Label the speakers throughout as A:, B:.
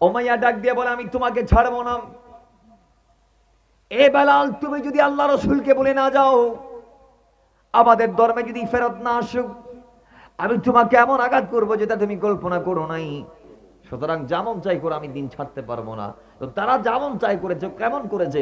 A: Umayya ডাক দিয়ে বলে, আমি তোমাকে ছাড়বো না। এ বেলাল, তুমি যদি আল্লাহ রাসূলকে বলে না যাও, আমাদের ধর্মে যদি ফেরত না আসুক, আমি তোমাকে এমন আঘাত করবো যেটা তুমি কল্পনা করো নাই। সুতরাং যেমন চাই করে আমি দিন ছাড়তে পারবো না। তো তারা যেমন চাই করেছে, কেমন করেছে,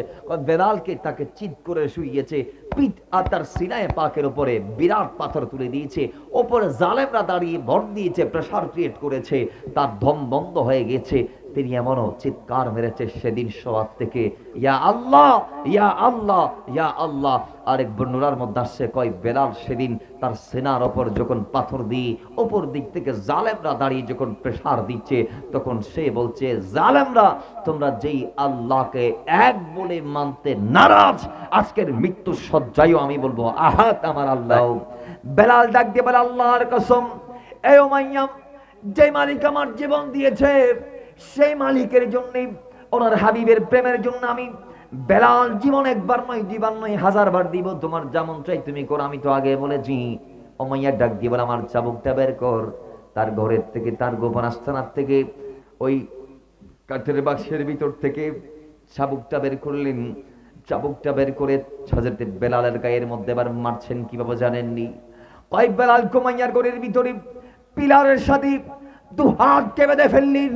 A: বেলালকে তাকে চিৎ করে শুইয়েছে, পিঠ আর তার সিনায় পাকের উপরে বিরাট পাথর তুলে দিয়েছে, ওপরে জালেমরা দাঁড়িয়ে ভর দিয়েছে, প্রেসার ক্রিয়েট করেছে, তার দম বন্ধ হয়ে গেছে। তিনি এমনও চিৎকার মেরেছে সেদিন সওয়াত থেকে, ইয়া আল্লাহ, ইয়া আল্লাহ, ইয়া আল্লাহ। আরেক বর্ণনার মধ্যে আসছে, কয় বেলাল সেদিন তার সেনার ওপর যখন পাথর দিয়ে ওপর দিক থেকে জালেমরা দাঁড়িয়ে যখন প্রেসার দিচ্ছে, তখন সে বলছে, জালেমরা, তোমরা যেই আল্লাহকে এক বলে মানতে নারাজ, আজকের মৃত্যু সজ্জায়ও আমি বলবো আহাত আমার আল্লাহ। বেলাল ডাক দিয়ে বলে, আল্লাহর কসম, এ উমাইয়া, যে মালিক আমার জীবন দিয়েছে, সেই মালিকের জন্যই, ওনার হাবিবের প্রেমের জন্য আমি বেলাল জীবন একবার নয়, দুইবার নয়, 1000 বার দিব। তোমার যেমন চাই তুমি করো, আমি তো আগে বলেছি। উমাইয়া ডাক দিয়ে বলে, আমার চাবুকটা বের কর। তার ঘরের থেকে, তার গোপন আস্তানার থেকে, ওই কাঠের বাক্সের ভিতর থেকে চাবুকটা বের করলেন। চাবুকটা বের করে হযরত বেলালের গায়ের মধ্যে এবার মারছেন কিভাবে জানেননি? কয় বেলাল উমাইয়ার ঘরের ভিতরে পিলারের সাথে দু হাতকে বেঁধে ফেললেন,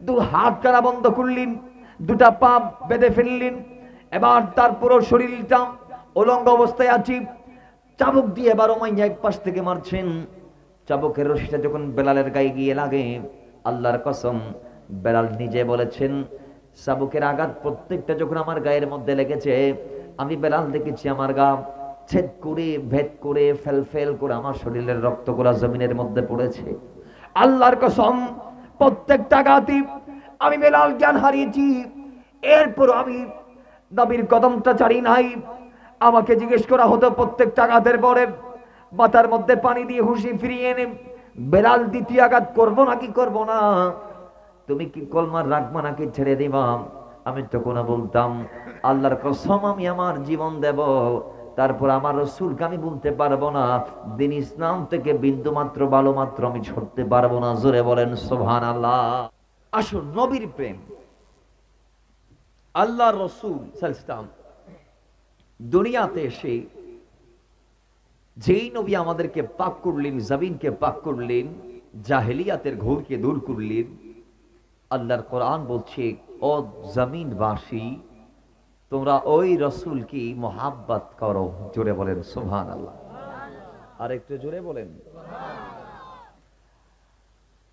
A: দু হাত কানা বন্ধ করলেন, দুটা পা বেঁধে ফেললেন। এবার তার পুরো শরীরটা উলঙ্গ অবস্থায় আছে। চাবুক দিয়ে এবার উমাইয়া এক পাশ থেকে মারছেন। চাবুকের রশিটা যখন বেলালের গায়ে গিয়ে লাগে, আল্লাহর কসম, বেলাল নিজে বলেছেন, চাবুকের আঘাত প্রত্যেকটা যখন আমার গায়ের মধ্যে লেগেছে, আমি বেলাল দেখেছি আমার গা ছেদ করে, ভেদ করে, ফেল করে আমার শরীরের রক্তগুলা জমিনের মধ্যে পড়েছে। আল্লাহর কসম, প্রত্যেকটা আঘাতে আমি বেলাল জ্ঞান হারিয়েছি। এরপর আমি নবীর কদমটা ছাড়ি নাই। আমাকে জিজ্ঞেস করা হতো প্রত্যেকটা আঘাতের পরে মাথার মধ্যে পানি দিয়ে হুঁশি ফিরিয়ে এনে, বেলাল দ্বিতীয় আঘাত করবো নাকি করবো না, তুমি কি কলমার রাখবা নাকি ছেড়ে দিবা? আমি তখন বলতাম, আল্লাহর কসম, আমি আমার জীবন দেব, তারপর আমার রাসূলকে আমি বলতে পারবো না, দিন ইসলাম থেকে বিন্দু মাত্র ভালো মাত্র আমি ছড়তে পারবো না। জোরে বলেন সুবহানাল্লাহ। আসুন, নবীর প্রেম, আল্লাহর রাসূল সাল্লাল্লাহু আলাইহি ওয়াসাল্লাম দুনিয়াতে এসে যেই নবী আমাদেরকে পাক করলেন, জমিনকে পাক করলেন, জাহেলিয়াতের ঘোরকে দূর করলেন। আল্লাহর কোরআন বলছে, ও জমিনবাসী, তোমরা ওই রাসূলকে মুহাব্বত করো। জোরে বলেন সুবহানাল্লাহ। আর একটু জোরে বলেন।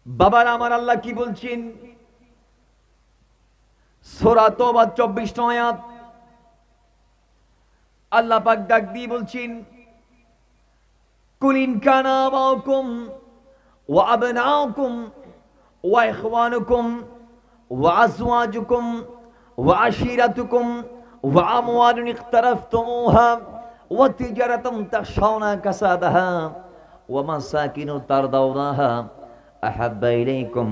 A: বাবার আমার, আল্লাহ কি বলছেন? সূরা তাওবা 24 নং আয়াত। আল্লাহ পাক ডাক দিয়ে বলছেন, কুল ইন কানা আবাউকুম ওয়া আবনাউকুম ওয়া ইখওয়ানুকুম ওয়া আজওয়াজুকুম ওয়া আশিরাতুকুম ওয়া আমওয়ালুন ইকতারাফতুমুহা ওয়া তিজারাতুন তাখশাউনা কাসাদাহা ওয়া মাসাকিনু তারদাউনাহা আহাব্বা ইলাইকুম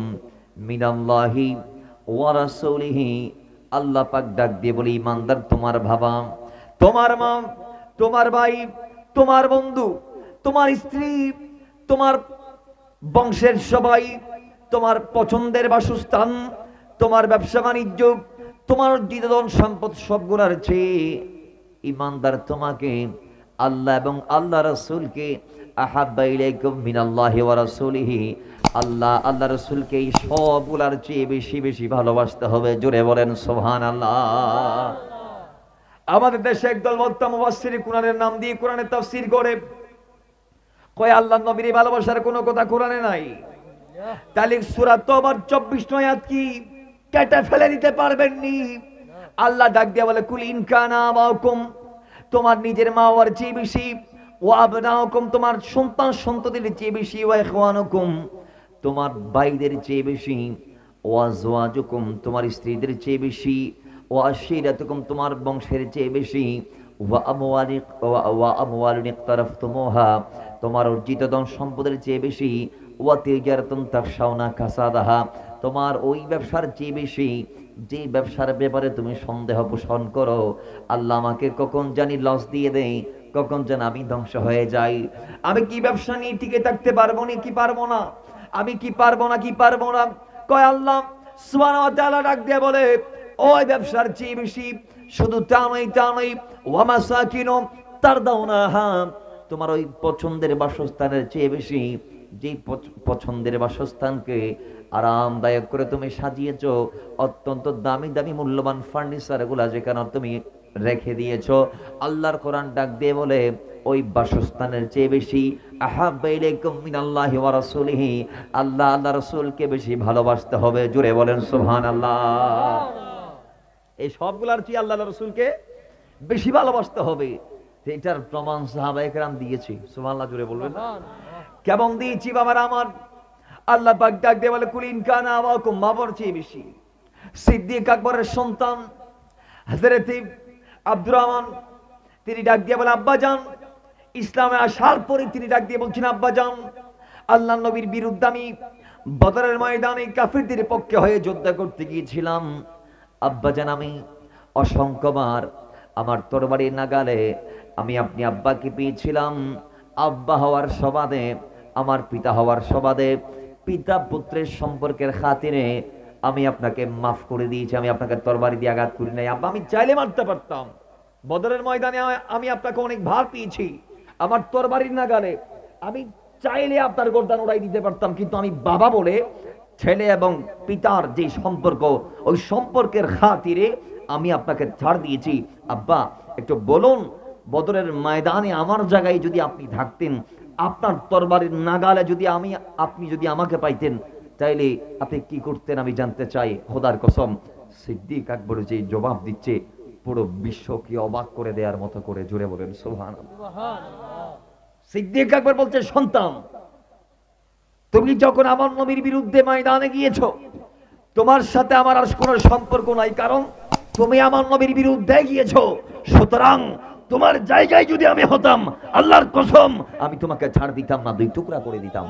A: মিনাল্লাহি ওয়া রাসূলিহি। আল্লাহ পাক ডাক দিয়ে বলি, ইমানদার, তোমার বাবা, তোমার মা, তোমার ভাই, তোমার বন্ধু, তোমার স্ত্রী, তোমার বংশের সবাই, তোমার পছন্দের বাসস্থান, তোমার ব্যবসা বাণিজ্য, তোমার দ্বিধন সম্পদ, সবগুলোর চেয়ে ইমানদার তোমাকে আল্লাহ এবং আল্লাহ রাসূলকে আহাব্বা ইলাইকুম মিনাল্লাহি ওয়া রাসূলিহি, আল্লাহ আল্লাহ রাসূলকে এই সবগুলোর চেয়ে বেশি বেশি ভালোবাসতে হবে। জোরে বলেন সুবহানাল্লাহ। আমাদের দেশে একদল বক্তা মুফাসসির কোরআনের নাম দিয়ে কোরআনের তাফসীর করে, কয় আল্লাহর নবীর ভালোবাসার কোনো কথা কোরআনে নাই। তাহলে সূরা তাওবার 24 নং আয়াত কি কেটে ফেলে দিতে পারবেন নি? আল্লাহ ডাক দিয়ে বলে, কুল ইন কানা আবাউকুম, তোমার নিজের মা বাবার চেয়ে বেশি, ওয়া আবনাউকুম, তোমার সন্তান সন্ততির চেয়ে বেশি, ওয়া ইখওয়ানুকুম, তোমার ভাইদের চেয়ে বেশি, ওয়া আজওয়াজুকুম, তোমার স্ত্রীদের চেয়ে বেশি, ওয়া আশিরাতুকুম, তোমার বংশের চেয়ে বেশি, ওয়া আমওয়ালুন ইকতারাফতুমুহা, তোমার অর্জিত ধন সম্পদের চেয়ে বেশি, ওয়া তিজারাতুন তাখশাউনা কাসাদাহা, তোমার ওই ব্যবসার চেয়ে বেশি যে ব্যবসার ব্যাপারে তুমি সন্দেহ পোষণ করো, আল্লাহ আমাকে কখন জানি লস দিয়ে দেয়, কখন যেন আমি ধ্বংস হয়ে যাই। আমি কি ব্যবসা নিয়ে টিকে থাকতে পারবো না কি পারবো না? আমি কি পারবো না কি পারবো না? কয় আল্লাহ সুবহানাহু ওয়া তাআলা ডাক দিয়ে বলে, ওই ব্যবসার চেয়ে বেশি, শুধু তা নয়, ওয়া মাসাকিনু তারদাউনাহা, তোমার ওই পছন্দের বাসস্থানের চেয়ে বেশি, যেই পছন্দের বাসস্থানকে আরামদায়ক করে তুমি সাজিয়েছো, অত্যন্ত দামি দামি মূল্যবান ফার্নিচার গুলা যেখানে তুমি রেখে দিয়েছো, আল্লাহর কোরআন ডাক দিয়ে বলে ওই বাসস্থানের চেয়ে বেশি আহাব্বা ইলাইকুম মিনাল্লাহি ওয়া রাসূলিহি, আল্লাহ আল্লাহ রাসূলকে বেশি ভালোবাসতে হবে। জোরে বলেন সুবহানাল্লাহ। এই সবগুলার চেয়ে আল্লাহ রাসূলকে বেশি ভালোবাসতে হবে। এটার প্রমাণ সাহাবায়ে কেরাম দিয়েছে। সুবহানাল্লাহ জোরে বলবেন। কেমন দিয়েছি বাবারা আমার? আল্লাহ পাক ডাক দিয়ে বলে, কুল ইন কানা আবাকুম, বাবার চেয়ে বেশি। সিদ্দিক আকবরের সন্তান হযরত আব্দুর রহমান তিনি ডাক দিয়ে বলে, আব্বাজান, ইসলামে আসার পরে তিনি ডাক দিয়ে বলছেন, আব্বাজান, আল্লাহর নবীর বিরুদ্ধে আমি বদরের ময়দানে কাফিরদের পক্ষে হয়ে যুদ্ধ করতে গিয়েছিলাম। আব্বাজান, আমি অসংখ্যবার আমার তরবারির নাগালে আমি আপনি আব্বাকে পেয়েছিলাম। আব্বা হওয়ার সুবাদে, আমার পিতা হওয়ার সুবাদে, পিতা পুত্রের সম্পর্কের খাতিরে আমি আপনাকে মাফ করে দিয়েছি, আমি আপনাকে তরবারি দিয়ে আঘাত করি নাই। আব্বা, আমি চাইলে মারতে পারতাম, বদরের ময়দানে আমি আপনাকে অনেক ভার পেয়েছি, আমার তরবারির নাগালে আমি চাইলে আপনার গর্দান উড়াই দিতে পারতাম, কিন্তু আমি বাবা বলে ছেলে এবং পিতার যে সম্পর্ক, ওই সম্পর্কের খাতিরে আমি আপনাকে ছাড় দিয়েছি। আব্বা, একটু বলুন, বদরের ময়দানে আমার জায়গায় যদি আপনি থাকতেন, আপনার তরবারির নাগালে যদি আপনি যদি আমাকে পাইতেন, তাইলে আপনি কি করতেন আমি জানতে চাই। খোদার কসম, সিদ্দিক আকবর যে জবাব দিচ্ছে, পুরো বিশ্বকে অবাক করে দেওয়ার মতো করে। জোরে বলেন সুবহানাল্লাহ। সিদ্দিক আকবর বলছে, সন্তান, তুমি যখন আমার নবীর বিরুদ্ধে ময়দানে গিয়েছো, তোমার সাথে আমার আর কোনো সম্পর্ক নাই, কারণ তুমি আমার নবীর বিরুদ্ধে গিয়েছো। সুতরাং তোমার জায়গায় যদি আমি হতাম, আল্লাহর কসম, আমি তোমাকে ছাড় দিতাম না, 2 টুকরা করে দিতাম।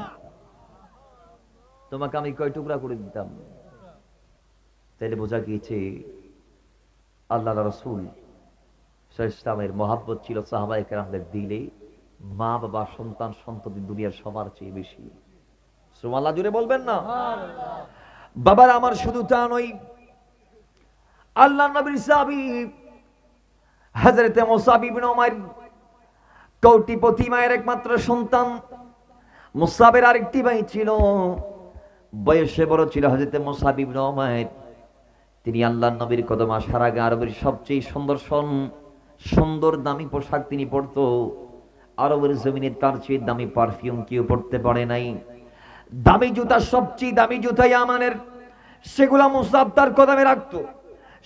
A: তোমাকে আমি কয় টুকরা করে দিতাম? তাইলে বোঝা গিয়েছে আল্লাহ রাসূল ইসলামের মহাব্বত ছিল সাহাবায়ে কেরামদের দিলে, মা বাবা সন্তান সন্ততি দুনিয়ার সবার চেয়ে বেশি। সুবহানাল্লাহ জুড়ে বলবেন না? বাবার আমার শুধু তা নয়, আল্লাহ নবীর সাহাবী হযরত মুসাব ইবনে উমাইর কোটিপতি মায়ের একমাত্র সন্তান। মুসাবের আরেকটি ভাই ছিল, বয়সে বড় ছিল হযরত মুসাব ইবনে উমাইর। তিনি আল্লাহর নবীর কদমে আসার আগে আরবের সবচেয়ে সুন্দর দামি পোশাক তিনি পরতো। আরবের জমিনে তার চেয়ে দামি পারফিউম কেউ পরতে পারে নাই। দামি জুতা, সবচেয়ে দামি জুতা ইয়ামানের, সেগুলা মুসাব তার কদমে রাখতো।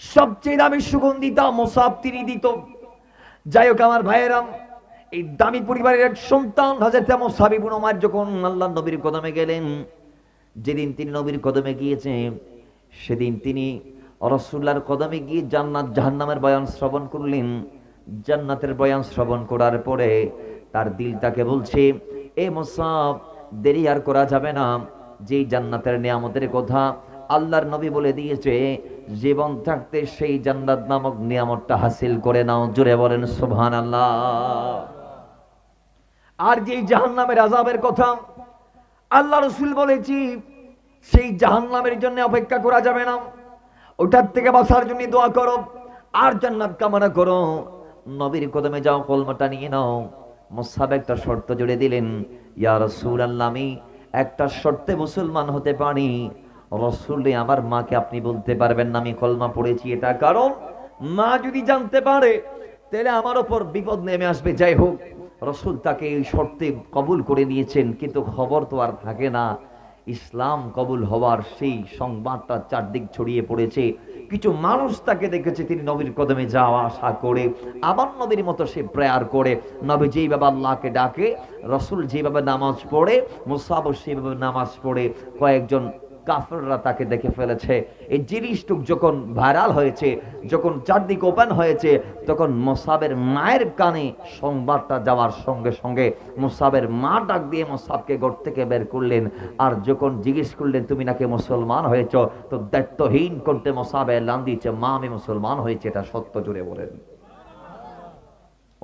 A: সবচেয়ে দামি সুগন্ধিতা মুসাব তিনি দিত। যাই হোক আমার ভাইয়েরা, এই দামি পরিবারের এক সন্তান হযরত মুসাব ইবনে উমাইর যখন আল্লাহর নবীর কদমে গেলেন, যেদিন তিনি নবীর কদমে গিয়েছেন, সেদিন তিনি রাসূলুল্লাহর কদমে গিয়ে জান্নাত জাহান্নামের বয়ান শ্রবণ করলেন। জান্নাতের বয়ান শ্রবণ করার পরে তার দিল তাকে বলছে, এ মুসাব, দেরি আর করা যাবে না। যে জান্নাতের নিয়ামতের কথা আল্লাহর নবী বলে দিয়েছে, জীবন থাকতে সেই জান্নাত নামক নিয়ামতটা হাসিল করে নাও। জোরে বলেন সুবহানাল্লাহ। আর যে জাহান্নামের আযাবের কথা আল্লাহ রাসূল বলেছি, সেই জাহান্নামের জন্য অপেক্ষা করা যাবে না, ওটার থেকে বাঁচার জন্য দোয়া করো আর জান্নাত কামনা করো। নবীর কদমে যাও, কলমাটা নিয়ে নাও। মুসাব একটা শর্ত জুড়ে দিলেন, ইয়া রাসূলুল্লাহ, আমি একটা শর্তে মুসলমান হতে পারি। রাসূল, আমার মাকে আপনি বলতে পারবেন না আমি কলমা পড়েছি, এটা কারণ মা যদি জানতে পারে তাহলে আমার উপর বিপদ নেমে আসবে। যাই হোক, রাসূল তাকে এই শর্তে কবুল করে নিয়েছেন, কিন্তু খবর তো আর থাকে না। ইসলাম কবুল হওয়ার সেই সংবাদটা চারদিক ছড়িয়ে পড়েছে। কিছু মানুষ তাকে দেখেছে তিনি নবীর কদমে যাওয়া আসা করে, আবার নবীর মতো সে প্রেয়ার করে। নবী যেইভাবে আল্লাহকে ডাকে, রাসূল যেভাবে নামাজ পড়ে, মুসাব সেভাবে নামাজ পড়ে। কয়েকজন কাফেররা তাকে দেখে ফেলেছে। এই জিনিসটুক যখন ভাইরাল হয়েছে, যখন চারদিক ওপেন হয়েছে, তখন মুসাবের মায়ের কানে সংবাদটা যাওয়ার সঙ্গে সঙ্গে মুসাবের মা ডাক দিয়ে মুসাবকে ঘর থেকে বের করলেন। আর যখন জিজ্ঞেস করলেন, তুমি নাকি মুসলমান হয়েছ, তো দায়িত্বহীন করতে মুসাব এলান দিয়েছে, মা আমি মুসলমান হয়েছে, এটা সত্য। জুড়ে বলেন।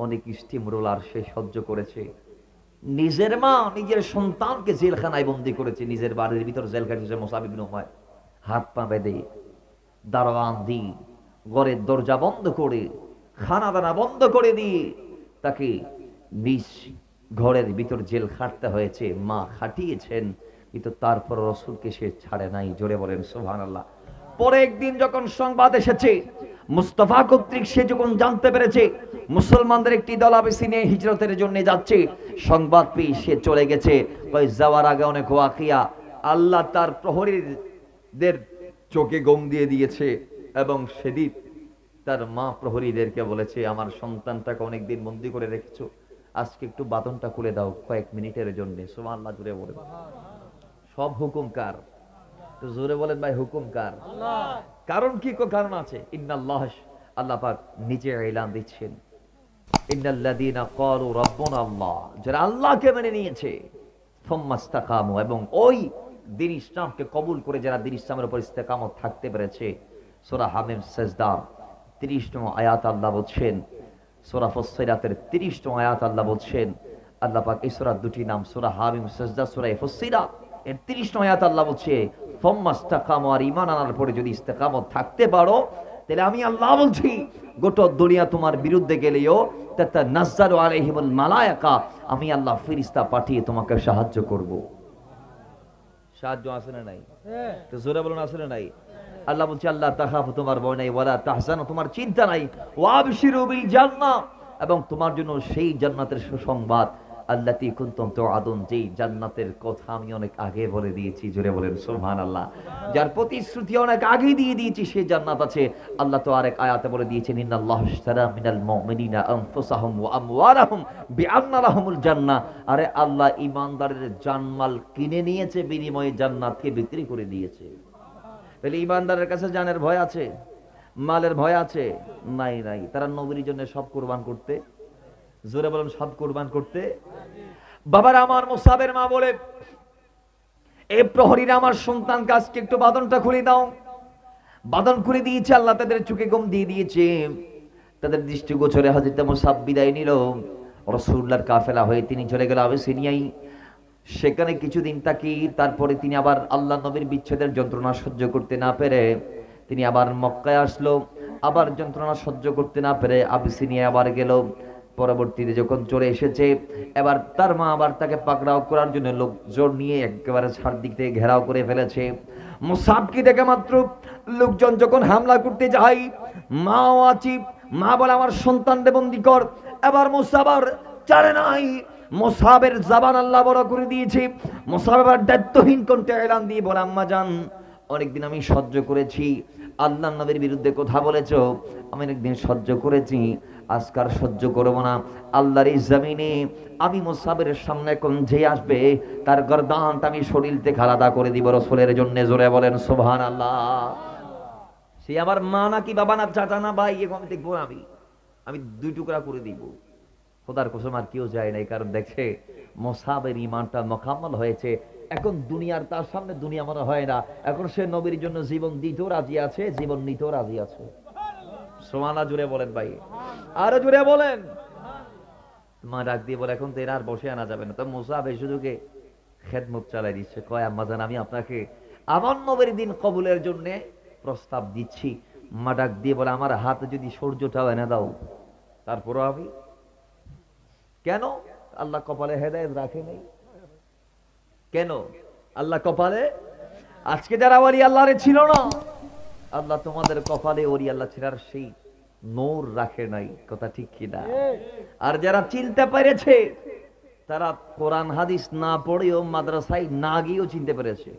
A: অনেক স্টিমরোলার সে সহ্য করেছে। নিজের মা নিজের সন্তানকে জেলখানায় বন্দী করেছে, নিজের বাড়ির ভিতর জেল খাটিয়েছে মুসাব ইবনে উমাইর। হাত পা বেঁধে দারোয়ান দি ঘরের দরজা বন্ধ করে খানা দানা বন্ধ করে দিয়ে তাকে নিজ ঘরের ভিতর জেল খাটতে হয়েছে, মা খাটিয়েছেন, কিন্তু তারপর রসুলকে সে ছাড়ে নাই। জোরে বলেন সুবহানাল্লাহ। পরে একদিন যখন সংবাদ এসেছে মুস্তাফা কর্তৃক, সে যখন জানতে পেরেছে মুসলমানদের একটি দল আবিসিনিয়া হিজরতের জন্য যাচ্ছে, সংবাদ পেয়ে সে চলে গেছে। যাওয়ার আগে অনেক ওয়াকিয়া আল্লাহ তার প্রহরীদের চোখে গম দিয়ে দিয়েছে, এবং সেদিন তার মা প্রহরীদেরকে বলেছে, আমার সন্তানটাকে অনেকদিন বন্দি করে রেখেছো, আজকে একটু বাদনটা খুলে দাও কয়েক মিনিটের জন্য। সুবহানাল্লাহ, জুড়ে বলেন। সব হুকুম কার? তো জোরে বলেন ভাই, হুকুম কার? কারণ কি? কারণ আছে। ইন্নাল্লাহ, আল্লাহ পাক নিজে এলান দিচ্ছেন, ইন্নাল্লাযীনা ক্বালু রাব্বুনা আল্লাহ, যারা আল্লাহকে মেনে নিয়েছে, সুম্মা ইসতাকামু, এবং ওই দ্বীন ইসলামকে কবুল করে যারা দ্বীন ইসলামের উপর ইস্তেকামত থাকতে পেরেছে। সূরা হামিম সিজদা 30 নং আয়াত আল্লাহ বলছেন, সূরা ফুসসিলাতের 30 নং আয়াত আল্লাহ বলছেন, আল্লাহ পাক এই সূরার দুটি নাম, সূরা হামিম সিজদা, সূরা ফুসসিলাত এর 30 নং আয়াত আল্লাহ বলছে সুম্মা ইসতাকামু, আর ঈমান আনার পরে যদি ইস্তেকামত থাকতে পারো, তাহলে আমি আল্লাহ বলছি গোটা দুনিয়া তোমার বিরুদ্ধে গেলেও তাতানাজ্জালু আলাইহিমুল মালায়েকা, আমি আল্লাহ ফেরেশতা পাঠিয়ে তোমাকে সাহায্য করব। সাহায্য আছে না নাই? তো জোরে বলুন, আছে না নাই? আল্লাহ বলছে আল্লাহ তাখাফু, তোমার ভয় নাই, ওয়ালা তাহজানু, তোমার চিন্তা নাই, ওয়াবশিরু বিল জান্নাহ, এবং তোমার জন্য সেই জান্নাতের সুসংবাদ, আল্লাতী কুনতুম তুআদুন, যেই জান্নাতের কথা আমি অনেক আগে বলে দিয়েছি। জোরে বলেন সুবহানাল্লাহ। যার প্রতিশ্রুতি অনেক আগে দিয়ে দিয়েছি সেই জান্নাত আছে। আল্লাহ তো আরেক আয়াতে বলে দিয়েছেন, ইন্নাল্লাহু ইশতারা মিনাল মুমিনিনা আনফুসাহুম ওয়া আমওয়ালাহুম বিআন্না লাহুমুল জান্নাহ, আরে আল্লাহ ঈমানদারের জানমাল কিনে নিয়েছে, বিনিময়ে জান্নাতকে বিক্রি করে দিয়েছে। তাহলে ঈমানদারের কাছে জানের ভয় আছে, মালের ভয় আছে? নাই, নাই। তারা নবীর জন্য সব কুরবান করতে, জোরে বলেন, সব কুরবান করতে। বাবার আমার মুসাবের মা বলে, এ প্রহরীরা আমার সন্তান কাজকে একটু বাদনটা খুলে দাও। বাদন খুলে দিয়েছে, আল্লাহ তাদের চোখে গম দিয়ে দিয়েছে। তাদের দৃষ্টিগোচরে হযরত মুসাব বিদায় নিল, রাসূলুল্লাহর কাফেলা হয়ে তিনি চলে গেল আবিসিনিয়ায়। সেখানে কিছুদিন থাকি, তারপরে তিনি আবার আল্লাহ নবীর বিচ্ছেদের যন্ত্রণা সহ্য করতে না পেরে তিনি আবার মক্কায় আসলো। আবার যন্ত্রণা সহ্য করতে না পেরে আবিসিনিয়ায় আবার গেল। পরবর্তীতে যখন চলে এসেছে, এবার তার মা আবার তাকে পাকড়াও করার জন্য লোকজন নিয়ে একেবারে চারদিক থেকে ঘেরাও করে ফেলেছে। মুসাবকে দেখে মাত্র লোকজন যখন হামলা করতে যায়, মাও আছি, মা বলে আমার সন্তানকে বন্দী কর। এবার মুসাবার চারে নাই, মুসাবের জবান আল্লাহ বড় করে দিয়েছে। মুসাব এবার দায়িত্বহীন কণ্ঠে এলান দিয়ে বলে, আম্মা জান, অনেকদিন আমি সহ্য করেছি, আল্লাহ নবীর বিরুদ্ধে কথা বলেছ, আমি অনেকদিন সহ্য করেছি, আজকার সহ্য করব না। আল্লাহর এই জমিনে আমি মুসাবের সামনে কোন যে আসবে তার গর্দানটা আমি শরীর থেকে আলাদা করে দিব রাসূলের জন্য। জোরে বলেন সুবহানাল্লাহ। সে আমার মা নাকি বাবা না চাচা না ভাই, এরকম দেখবো আমি দুই টুকরা করে দিব। খোদার কসম আর কেউ যায় নাই, কারণ দেখে মুসাবের ঈমানটা মুকাম্মাল হয়েছে। এখন দুনিয়ার তার সামনে দুনিয়া মনে হয় না, এখন সে নবীর জন্য জীবন দিতেও রাজি আছে, জীবন নিতেও রাজি আছে। সুবহানাল্লাহ, জুড়ে বলেন ভাই, আরো জুড়ে বলেন। মা ডাক দিয়ে বলে, এখন তো এর আর বসে আনা যাবে না। তো মুসাব এই সুযোগে খেদমত চালাই দিচ্ছে, কয় আম্মা জান, আমি আপনাকে আমার নবীর দিন কবুলের জন্য প্রস্তাব দিচ্ছি। মা ডাক দিয়ে বলে, আমার হাতে যদি সূর্যটাও এনে দাও তারপরও আমি। কেন? আল্লাহ কপালে হেদায়েত রাখে নাই। কেন আল্লাহ কপালে? আজকে যারা ওলি আল্লাহরে ছিল না, আল্লাহ তোমাদের কপালে ওলি আল্লাহ ছিলার সেই নূর রাখে নাই। কথা ঠিক কিনা? আর যারা চিনতে পেরেছে তারা কোরআন হাদিস না পড়েও মাদ্রাসায় না গিয়েও চিনতে পেরেছে,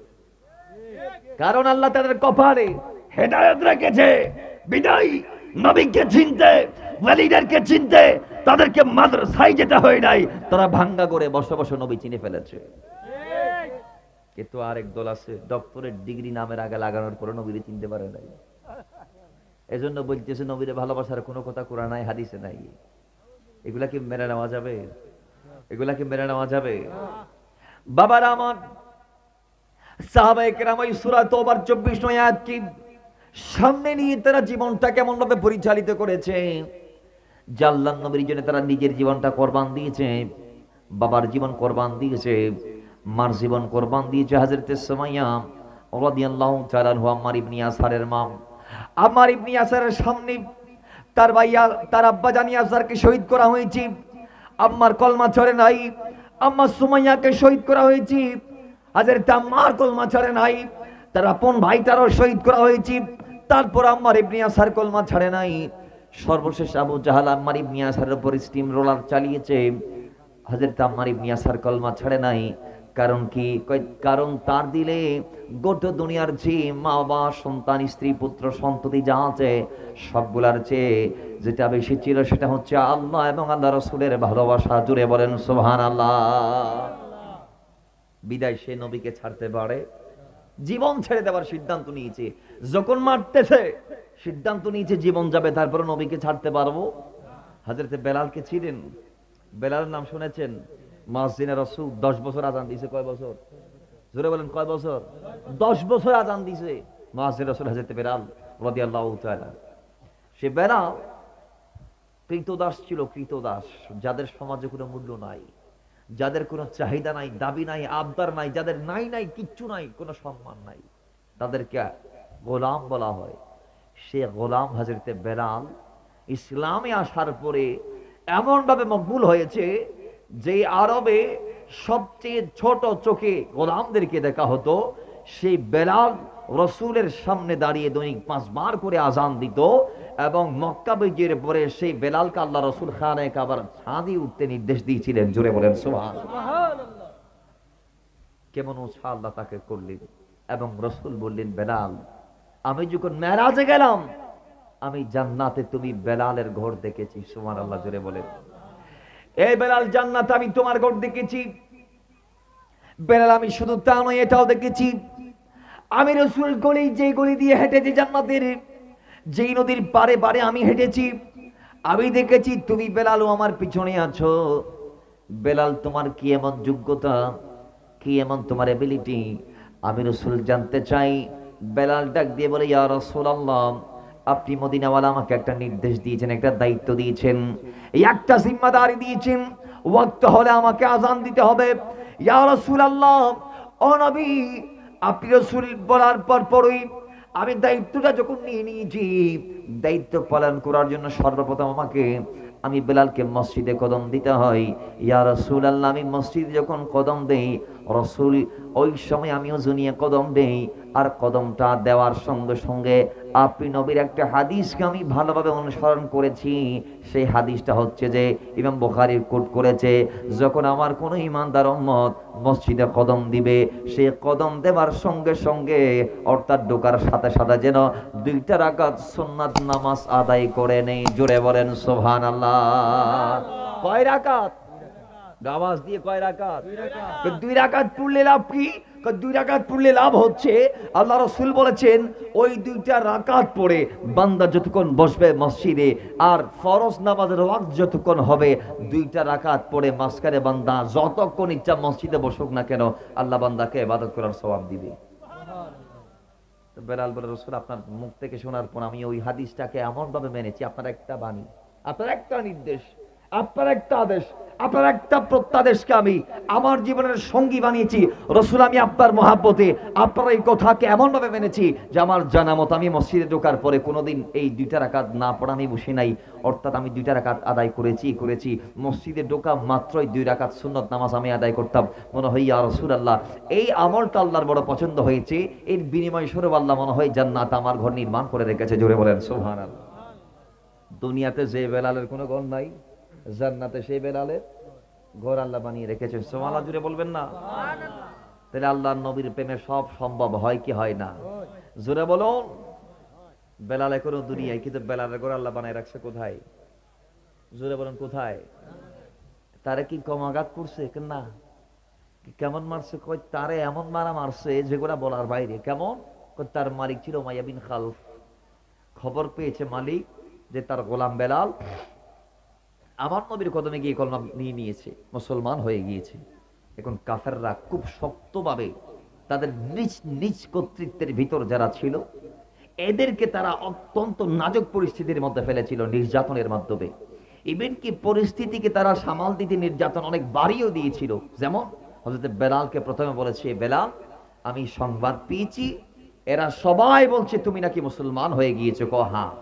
A: কারণ আল্লাহ তাদের কপালে হেদায়েত রেখেছে। বিদায় নবীকে চিনতে, ওলিদেরকে চিনতে তাদেরকে মাদ্রাসায় যেতে হয় নাই, তারা ভাঙ্গা করে বসে বসে নবী চিনে ফেলেছে। কিন্তু আরেক দল আছে, ডক্টরেট ডিগ্রি নামের আগে লাগানোর পরে নবীরে চিনতে পারে নাই। এজন্য বলতেছে নবীরে ভালোবাসার কোনো কথা কোরআন নাই, হাদিসে নাই। এগুলা কি মেনে নেওয়া যাবে? এগুলা কি মেনে নেওয়া যাবে? বাবার আমার সাহাবায়ে কেরাম ওই সূরা তওবার 24 নং আয়াতটি সামনে নিয়ে তারা জীবনটা কেমন ভাবে পরিচালিত করেছে। আল্লাহর নবীর জন্য তারা নিজের জীবনটা কোরবান দিয়েছে, বাবার জীবন কোরবান দিয়েছে, মার জীবন কোরবান দিয়েছে। হযরতে সুমাইয়া রাদিয়াল্লাহু তাআলা আনহু আম্মার ইবনে ইয়াসারের মা। আম্মার ইবনে ইয়াসারের সামনে তার ভাইয়া তার আব্বা জান ইয়াসারকে শহীদ করা হয়েছে। আম্মার কলমা ছড়ে নাই। আম্মা সুমাইয়াকে শহীদ করা হয়েছে। হযরত আম্মার কলমা ছড়ে নাই। তার আপন ভাইটারও শহীদ করা হয়েছে। তারপর আম্মার ইবনে ইয়াসার কলমা ছাড়ে নাই। সর্বশেষ আবু জাহাল আম্মার ইবনে ইয়াসারের উপর স্টিম রোলার চালিয়েছে। হযরত আম্মার ইবনে ইয়াসার কলমা ছাড়ে নাই। কারণ কি? কারণ তার দিলে গোটা দুনিয়ার যে মা বাবা সন্তান স্ত্রী পুত্র সন্ততি যা আছে সবগুলার চেয়ে যেটা বেশি ছিল সেটা হচ্ছে আল্লাহ এবং আল্লাহ রাসূলের ভালোবাসা। জুড়ে বলেন সুবহানাল্লাহ। বিদায় সে নবীকে ছাড়তে পারে? জীবন ছেড়ে দেওয়ার সিদ্ধান্ত নিয়েছে। যখন মারতেছে সিদ্ধান্ত নিয়েছে জীবন যাবে, তারপরে নবীকে ছাড়তে পারবো? হযরত বেলালকে ছিলেন? বেলালের নাম শুনেছেন? মুয়াজ্জিনে রাসূল 10 বছর আযান দিয়েছে। কয় বছর? জোরে বলেন কয় বছর? 10 বছর আযান দিয়েছে মুয়াজ্জিন রাসূল হযরত বেলাল রাদিয়াল্লাহু তাআলা। সে বেলাল কৃতদাস ছিল, কৃতদাস, যাদের সমাজে কোনো মূল্য নাই, যাদের কোনো চাহিদা নাই, দাবি নাই, আবদার নাই, যাদের নাই নাই কিচ্ছু নাই, কোনো সম্মান নাই, তাদেরকে গোলাম বলা হয়। সে গোলাম হযরত বেলাল ইসলামে আসার পরে এমন ভাবে মকবুল হয়েছে যে আরবে সবচেয়ে ছোট চোখে গোলামদেরকে দেখা হতো। সেই বেলাল রসুলের সামনে দাঁড়িয়ে দৈনিক 5 বার করে আজান দিত এবং মক্কা বিজয়ের পরে সেই বেলালকে আল্লাহ রসুল খানে কাবার ছাদে উঠতে নির্দেশ দিয়েছিলেন। জোরে বলেন সুবহানাল্লাহ। কেমন উৎসাহ আল্লাহ তাকে করলেন এবং রসুল বললেন, বেলাল আমি যখন মেরাজে গেলাম আমি জান্নাতে তুমি বেলালের ঘর দেখেছি। সুবহানাল্লাহ। জোরে বলেন এই বেলাল জান্নাতে আমি তোমার ঘর দেখেছি। বেলাল আমি শুধু তা নয় এটাও দেখেছি, আমি রসুল গলি যে গলি দিয়ে হেঁটেছি জান্নাতের, যেই নদীর পারে পারে আমি হেঁটেছি, আমি দেখেছি তুমি বেলালও আমার পিছনে আছো। বেলাল তোমার কি এমন যোগ্যতা, কি এমন তোমার এবিলিটি আমি রসুল জানতে চাই। বেলাল ডাক দিয়ে বলে, ইয়া রাসূলুল্লাহ আপনি মদিনাওয়ালা আমাকে একটা নির্দেশ দিয়েছেন, একটা দায়িত্ব দিয়েছেন, একটা জিম্মাদারি দিয়েছেন, ওয়াক্ত হলে আমাকে আজান দিতে হবে। ইয়া রাসূলুল্লাহ ও নবী আপনি রসুল বলার পরই আমি দায়িত্বটা যখন নিয়ে নিয়েছি, দায়িত্ব পালন করার জন্য সর্বপ্রথম আমাকে আমি বেলালকে মসজিদে কদম দিতে হয়। ইয়া রাসূলুল্লাহ আমি মসজিদে যখন কদম দেই রসুল ওই সময় আমিও জুনিয়ে কদম দেই, আর কদমটা দেওয়ার সঙ্গে সঙ্গে আপনি নবীর একটা হাদিসকে আমি ভালোভাবে অনুসরণ করেছি। সেই হাদিসটা হচ্ছে যে ইমাম বুখারীর কোট করেছে, যখন আমার কোনো ঈমানদার উম্মত মসজিদে কদম দিবে সে কদম দেওয়ার সঙ্গে সঙ্গে অর্থাৎ ঢোকার সাথে সাথে যেন 2 রাকাত সুন্নাত নামাজ আদায় করে নেই। জোরে বলেন সুবহানাল্লাহ। কয় রাকাত? নামাজ দিয়ে কয় রাকাত? 2 রাকাত পড়লে লাভ কি? 2 রাকাত পড়লে লাভ হচ্ছে আল্লাহ রাসূল বলেছেন ওই 2টা রাকাত পড়ে বান্দা যতক্ষণ বসবে মসজিদে আর ফরজ নামাজের ওয়াক্ত যতক্ষণ হবে 2টা রাকাত পড়ে মাঝখানে বান্দা যতক্ষণ ইচ্ছা মসজিদে বসুক না কেন আল্লাহ বান্দাকে ইবাদত করার সওয়াব দিবে। তো বেলাল বলে, রাসূল আপনার মুখ থেকে শোনার পর আমি ওই হাদিসটাকে এমন ভাবে মেনেছি, আপনার একটা বাণী, আপনার একটা নির্দেশ, আপনার একটা আদেশ, আপনার একটা প্রত্যাদেশকে আমি আমার জীবনের সঙ্গী বানিয়েছি। রাসূল আমি আপনার মহাব্বতে আপনার এই কথাকে এমন ভাবে মেনেছি যে আমার জানা মত আমি মসজিদে ঢোকার পরে কোনোদিন এই 2টা রাকাত না পড়া আমি বসি নাই, অর্থাৎ আমি 2টা রাকাত আদায় করেছি। মসজিদে ঢোকা মাত্রই 2 রাকাত সুন্নত নামাজ আমি আদায় করতাম। মনে হয় ইয়া রাসূলুল্লাহ এই আমলটা আল্লাহর বড় পছন্দ হয়েছে, এর বিনিময় স্বরূপ আল্লাহ মনে হয় জান্নাত আমার ঘর নির্মাণ করে রেখেছে। জোরে বলেন সুবহানাল্লাহ। দুনিয়াতে যে বেলালের কোনো ঘর নাই, জান্নাতে সেই বেলালের ঘর আল্লাহ বানিয়ে রেখেছেন। সুবহানাল্লাহ। জুড়ে বলবেন না সুবহানাল্লাহ। তাহলে আল্লাহর নবীর প্রেমে সব সম্ভব হয় কি হয় না? জোরে বলুন। বেলাল এখনো দুনিয়ায়, কিন্তু বেলালের ঘর আল্লাহ বানিয়ে রাখছে কোথায়? জোরে বলেন কোথায়? তারে কি কম আঘাত করছে না? কেমন মারছে? কয় তারে এমন মারা মারছে যেগুলা বলার বাইরে। কেমন? তার মালিক ছিল উমাইয়া বিন খালফ। খবর পেয়েছে মালিক যে তার গোলাম বেলাল আমার নবীর কদমে গিয়ে কলমা নিয়ে নিয়েছে, মুসলমান হয়ে গিয়েছে। এখন কাফেররা খুব শক্তভাবে তাদের নিজ নিজ কর্তৃত্বের ভিতর যারা ছিল এদেরকে তারা অত্যন্ত নাজুক পরিস্থিতির মধ্যে ফেলেছিল নির্যাতনের মাধ্যমে। ইভেন কি পরিস্থিতিকে তারা সামাল দিতে নির্যাতন অনেক বাড়িয়েও দিয়েছিল। যেমন হযরত বেলালকে প্রথমে বলেছে, বেলাল আমি সংবাদ পেয়েছি এরা সবাই বলছে তুমি নাকি মুসলমান হয়ে গিয়েছো। হ্যাঁ,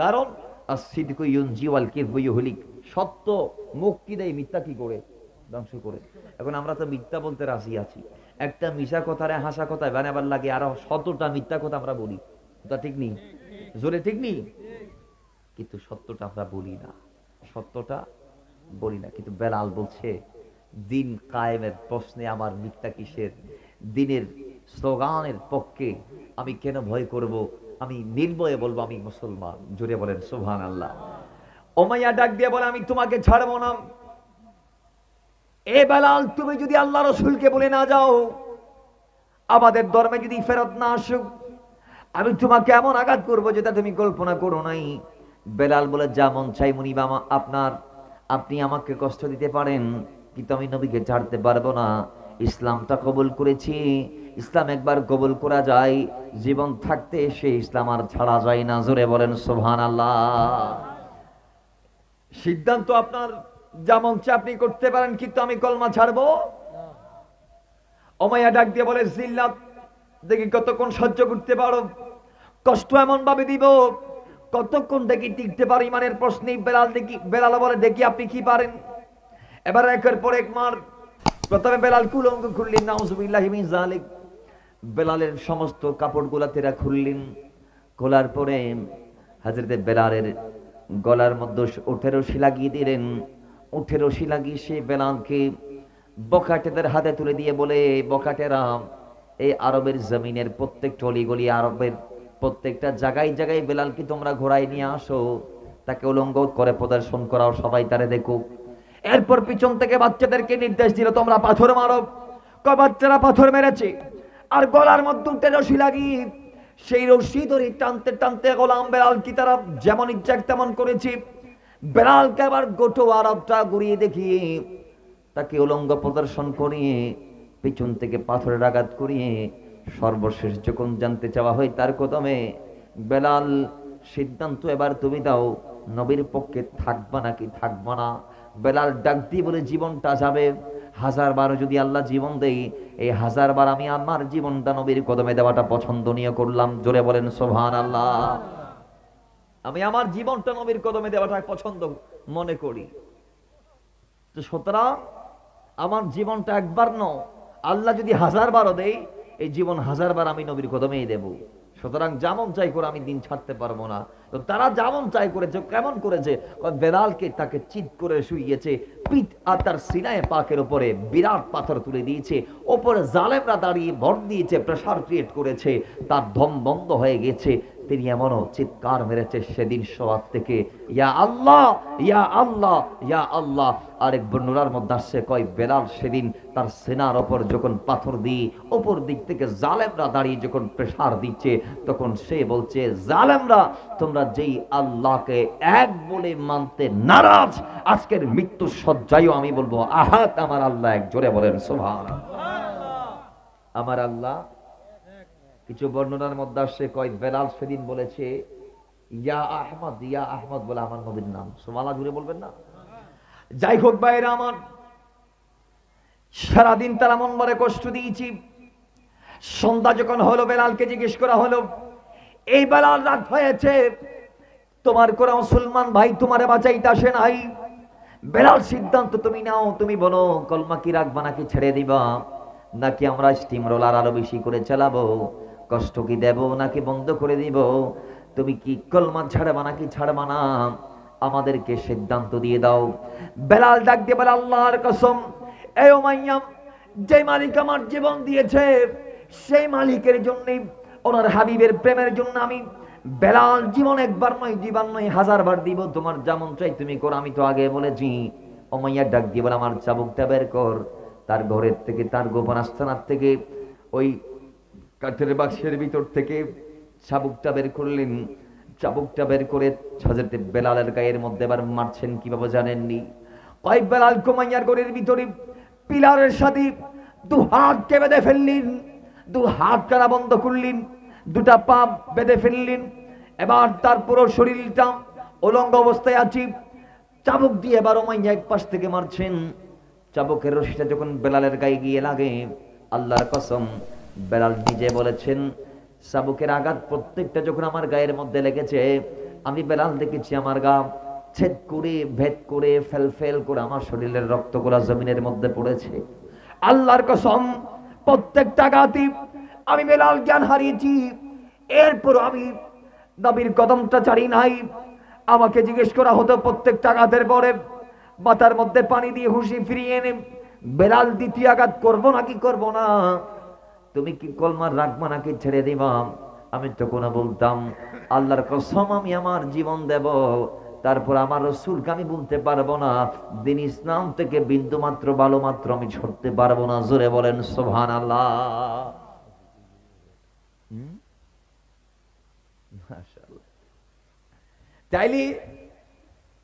A: কারণ আসিদকু ইউনজি ওয়াল কিযবু ইউহলিক, সত্য মুক্তি দেয়, মিথ্যা কি করে ধ্বংস করে। এখন আমরা তো মিথ্যা বলতে রাজি আছি, একটা মিশা কথারে হাসা কথায় বানাবার লাগে আর শতটা মিথ্যা কথা আমরা বলি, তা ঠিক নেই? জোরে ঠিক নেই? কিন্তু সত্যটা আমরা বলি না, সত্যটা বলি না। কিন্তু বেলাল বলছে দিন কায়েমের প্রশ্নে আমার মিথ্যা কিসের, দিনের স্লোগানের পক্ষে আমি কেন ভয় করব, আমি নির্ভয়ে বলবো আমি মুসলমান। জোরে বলেন সুবহানাল্লাহ। উমাইয়া ডাক দিয়ে বলে আমি তোমাকে ছাড়বো না। এ বেলাল, তুমি যদি আল্লাহ রসুলকে বলে না যাও, আমাদের ধর্মে যদি ফেরত না আসুক, আমি তোমাকে এমন আঘাত করবো যেটা তুমি কল্পনা করো নাই। বেলাল বলে যা মন চাই মুনিব আপনার, আপনি আমাকে কষ্ট দিতে পারেন, কিন্তু আমি নবীকে ছাড়তে পারবো না। ইসলামটা কবুল করেছি, ইসলাম একবার কবুল করা যায়, জীবন থাকতে সে ইসলাম আর ছাড়া যায় না। জোরে বলেন সুবহানাল্লাহ। সিদ্ধান্ত আপনার, যেমন চা আপনি করতে পারেন, কিন্তু আমি কলমা ছাড়বো। উমাইয়া ডাক দিয়ে বলে জিল্লাত দেখি কতক্ষণ সহ্য করতে পারো, কষ্ট এমন ভাবে দিব কতক্ষণ দেখি টিকতে পারো ইমানের প্রশ্নে। বেলাল বলে দেখি আপনি কি পারেন। এবার একের পর এক মার। প্রথমে বেলাল কুলঙ্গ খুললেন, নাউজুবিল্লাহি মিন যালিক। বেলালের সমস্ত কাপড়গুলা তেরা খুললেন, খোলার পরে হযরতে বেলালের গলার মধ্যে উঠের রশি লাগিয়ে দিলেন। উঠের রশি লাগিয়ে সে বেলালকে বখাটেদের হাতে তুলে দিয়ে বলে, বখাটেরা, এই আরবের জমিনের প্রত্যেকটা অলিগলি, আরবের প্রত্যেকটা জায়গায় জায়গায় বেলালকে তোমরা ঘোড়ায় নিয়ে আসো, তাকে উলঙ্গ করে প্রদর্শন করাও, সবাই তারে দেখুক। এরপর পিছন থেকে বাচ্চাদেরকে নির্দেশ দিল তোমরা পাথর মারো। বাচ্চারা পাথর মেরেছে, আর গলার মধ্যে উঠে রশি লাগিয়ে সেই রশি ধরে টানতে টানতে গোলাম বেলাল কি তারা যেমন ইচ্ছা তেমন করেছে। বেলালকে আবার গোটো আরবটা ঘুরিয়ে দেখিয়ে তাকে উলঙ্গ প্রদর্শন করিয়ে পিছন থেকে পাথরের আঘাত করিয়ে সর্বশেষ যখন জানতে চাওয়া হয় তার কদমে, বেলাল সিদ্ধান্ত এবার তুমি দাও, নবীর পক্ষে থাকবা নাকি থাকবা না। বেলাল ডাক দিয়ে বলে জীবনটা যাবে, 1000 বার যদি আল্লাহ জীবন দেই, এই 1000 বার আমি আমার জীবনটা নবীর কদমে দেওয়াটা পছন্দনীয় করলাম। জোরে বলেন সুবহানাল্লাহ। আমি আমার জীবনটা নবীর কদমে দেওয়াটা পছন্দ মনে করি। তো সুতরাং আমার জীবনটা একবার নয়, আল্লাহ যদি 1000 বারও দেয়, এই জীবন 1000 বার আমি নবীর কদমেই দেব। সুতরাং যেমন চাই করে আমি দিন ছাড়তে পারবো না। তো তারা যেমন চাই করেছে, কেমন করেছে, বেলালকে তাকে চিৎ করে শুইয়েছে, পিঠ আর তার সিনায় পাকের উপরে বিরাট পাথর তুলে দিয়েছে, ওপরে জালেমরা দাঁড়িয়ে ভর দিয়েছে, প্রেসার ক্রিয়েট করেছে, তার দম বন্ধ হয়ে গেছে। তিনি এমনও চিৎকার মেরেছে সেদিন সওয়াত থেকে, ইয়া আল্লাহ ইয়া আল্লাহ ইয়া আল্লাহ। আরেক বর্ণনার মধ্যে আসছে, কয় বেলাল সেদিন তার সেনার ওপর যখন পাথর দিয়ে ওপর দিক থেকে জালেমরা দাঁড়িয়ে যখন প্রেসার দিচ্ছে, তখন সে বলছে, জালেমরা তোমরা যেই আল্লাহকে এক বলে মানতে নারাজ, আজকের মৃত্যু সজ্জায়ও আমি বলবো আহাত আমার আল্লাহ এক। জোরে বলেন সুবহানাল্লাহ। আমার আল্লাহ। কিছু বর্ণনার মধ্যে আসছে, কয় বেলাল সেদিন বলেছে ইয়া আহমদ, ইয়া আহমদ বলে আমার নবীর নাম। সুবহানাল্লাহ, জুড়ে বলবেন না? যাই হোক ভাইরা আমার, সারাদিন তারা মন ভরে কষ্ট দিয়েছি। সন্ধ্যা যখন হলো, বেলালকে জিজ্ঞেস করা হলো, এই বেলাল রাত হয়েছে, তোমার কোন মুসলমান ভাই তোমারে বাঁচাইতে আসে নাই? বেলাল সিদ্ধান্ত তুমি নাও, তুমি বলো কলমা কি রাখবা নাকি ছেড়ে দিবা, নাকি আমরা স্টিম রোলার আরো বেশি করে চালাবো, কষ্ট কি দেব নাকি বন্ধ করে দিব, তুমি কি কলমা ছাড়বা নাকি ছাড়বা না, আমাদেরকে সিদ্ধান্ত দিয়ে দাও। বেলাল ডাক দিয়ে বলে, আল্লাহর কসম, এই উমাইয়া, যে মালিক আমার জীবন দিয়েছে, সেই মালিকের জন্য, ওনার হাবিবের প্রেমের জন্য আমি বেলাল জীবন একবার নয়, জীবন নয়, 1000 বার দিব, তোমার যেমন চাই তুমি করো। আমি তো আগে বলেছি। উমাইয়া ডাক দিয়ে বলে, আমার চাবুকটা বের কর। তার ঘরের থেকে, তার গোপন আস্তানার থেকে, ওই কাঠের বাক্সের ভিতর থেকে চাবুকটা বের করলেন। চাবুকটা বের করে হযরত বেলালের গায়ের মধ্যে এবার মারছেন কিভাবে জানেননি? ওই বেলাল উমাইয়ার ঘরের ভিতরে পিলারের সাথে 2 হাতকে বেঁধে ফেললেন, 2 হাত কারা বন্ধ করলেন, 2টা পা বেঁধে ফেললেন। এবার তার পুরো শরীরটা উলঙ্গ অবস্থায় আছে। চাবুক দিয়ে এবার উমাইয়া এক পাশ থেকে মারছেন। চাবুকের রশিটা যখন বেলালের গায়ে গিয়ে লাগে, আল্লাহর কসম, বেলাল নিজে বলেছেন, চাবুকের আঘাত প্রত্যেকটা যখন আমার গায়ের মধ্যে লেগেছে, আমি বেলাল দেখেছি আমার গা ছেদ করে ভেদ করে ফেল করে আমার শরীরের রক্তগুলা জমিনের মধ্যে পড়েছে। আল্লাহর কসম, প্রত্যেকটা আঘাতে আমি বেলাল জ্ঞান হারিয়েছি। এরপর আমি নবীর কদমটা ছাড়ি নাই। আমাকে জিজ্ঞেস করা হতো প্রত্যেকটা আঘাতের পরে মাথার মধ্যে পানি দিয়ে হুঁশি ফিরিয়ে এনে, বেলাল দ্বিতীয় আঘাত করবো নাকি করবো না, তুমি কি কলমা রাখবা নাকি ছেড়ে দিবা? আমি তখন বলতাম, আল্লাহর কসম আমি আমার জীবন দেব, তারপর আমার রসুলকে আমি বলতে পারবো না, দিন ইসলাম থেকে বিন্দু মাত্র ভালো মাত্র আমি ছড়তে পারবো না। জোরে বলেন সুবহানাল্লাহ। মাশাআল্লাহ। তাইলে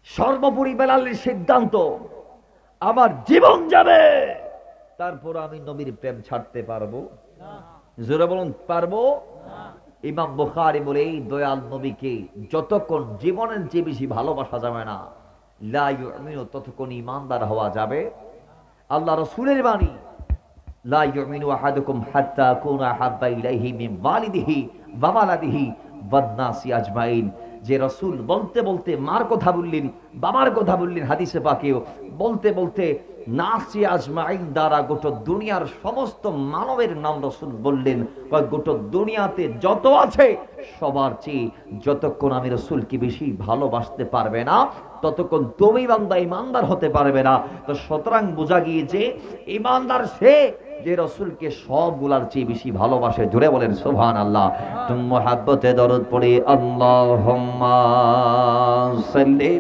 A: সর্বোপরি বেলালের সিদ্ধান্ত, আমার জীবন যাবে, তারপর আমি নবীর প্রেম ছাড়তে পারবো না। জোরে বলুন, পারবো না। ইমাম বুখারী বলে, এই দয়াল নবীকে যতক্ষণ জীবনের চেয়ে বেশি ভালোবাসা যাবে না, লা ইউমিনু, ততক্ষণ ঈমানদার হওয়া যাবে। আল্লাহ রাসূলের বাণী, লা ইউমিনু আহাদুকুম হাত্তা আকুনা আহাব্বা ইলাইহি মিন ওয়ালিদিহি ওয়া ওয়ালাদিহি ওয়ান নাসি আজমাইন। যে রাসূল বলতে বলতে মার কথা বললেন, বাবার কথা বললেন, হাদিসে পাকেও বলতে বলতে নাসি আজমাইন দ্বারা গোটা দুনিয়ার সমস্ত মানবের নাম রাসূল বললেন। গোটা দুনিয়াতে যত আছে সবার চেয়ে যতক্ষণ আমি রাসূলকে বেশি ভালোবাসতে পারবে না, ততক্ষণ তুমি বান্দা ইমানদার হতে পারবে না। তো সুতরাং বোঝা গিয়েছে ইমানদার সে যে রাসূলকে সবগুলার চেয়ে বেশি ভালোবাসে। জোরে বলেন সুবহানাল্লাহ। তুমি মুহাব্বতে দরুদ পড়ি, আল্লাহুম্মা সাল্লি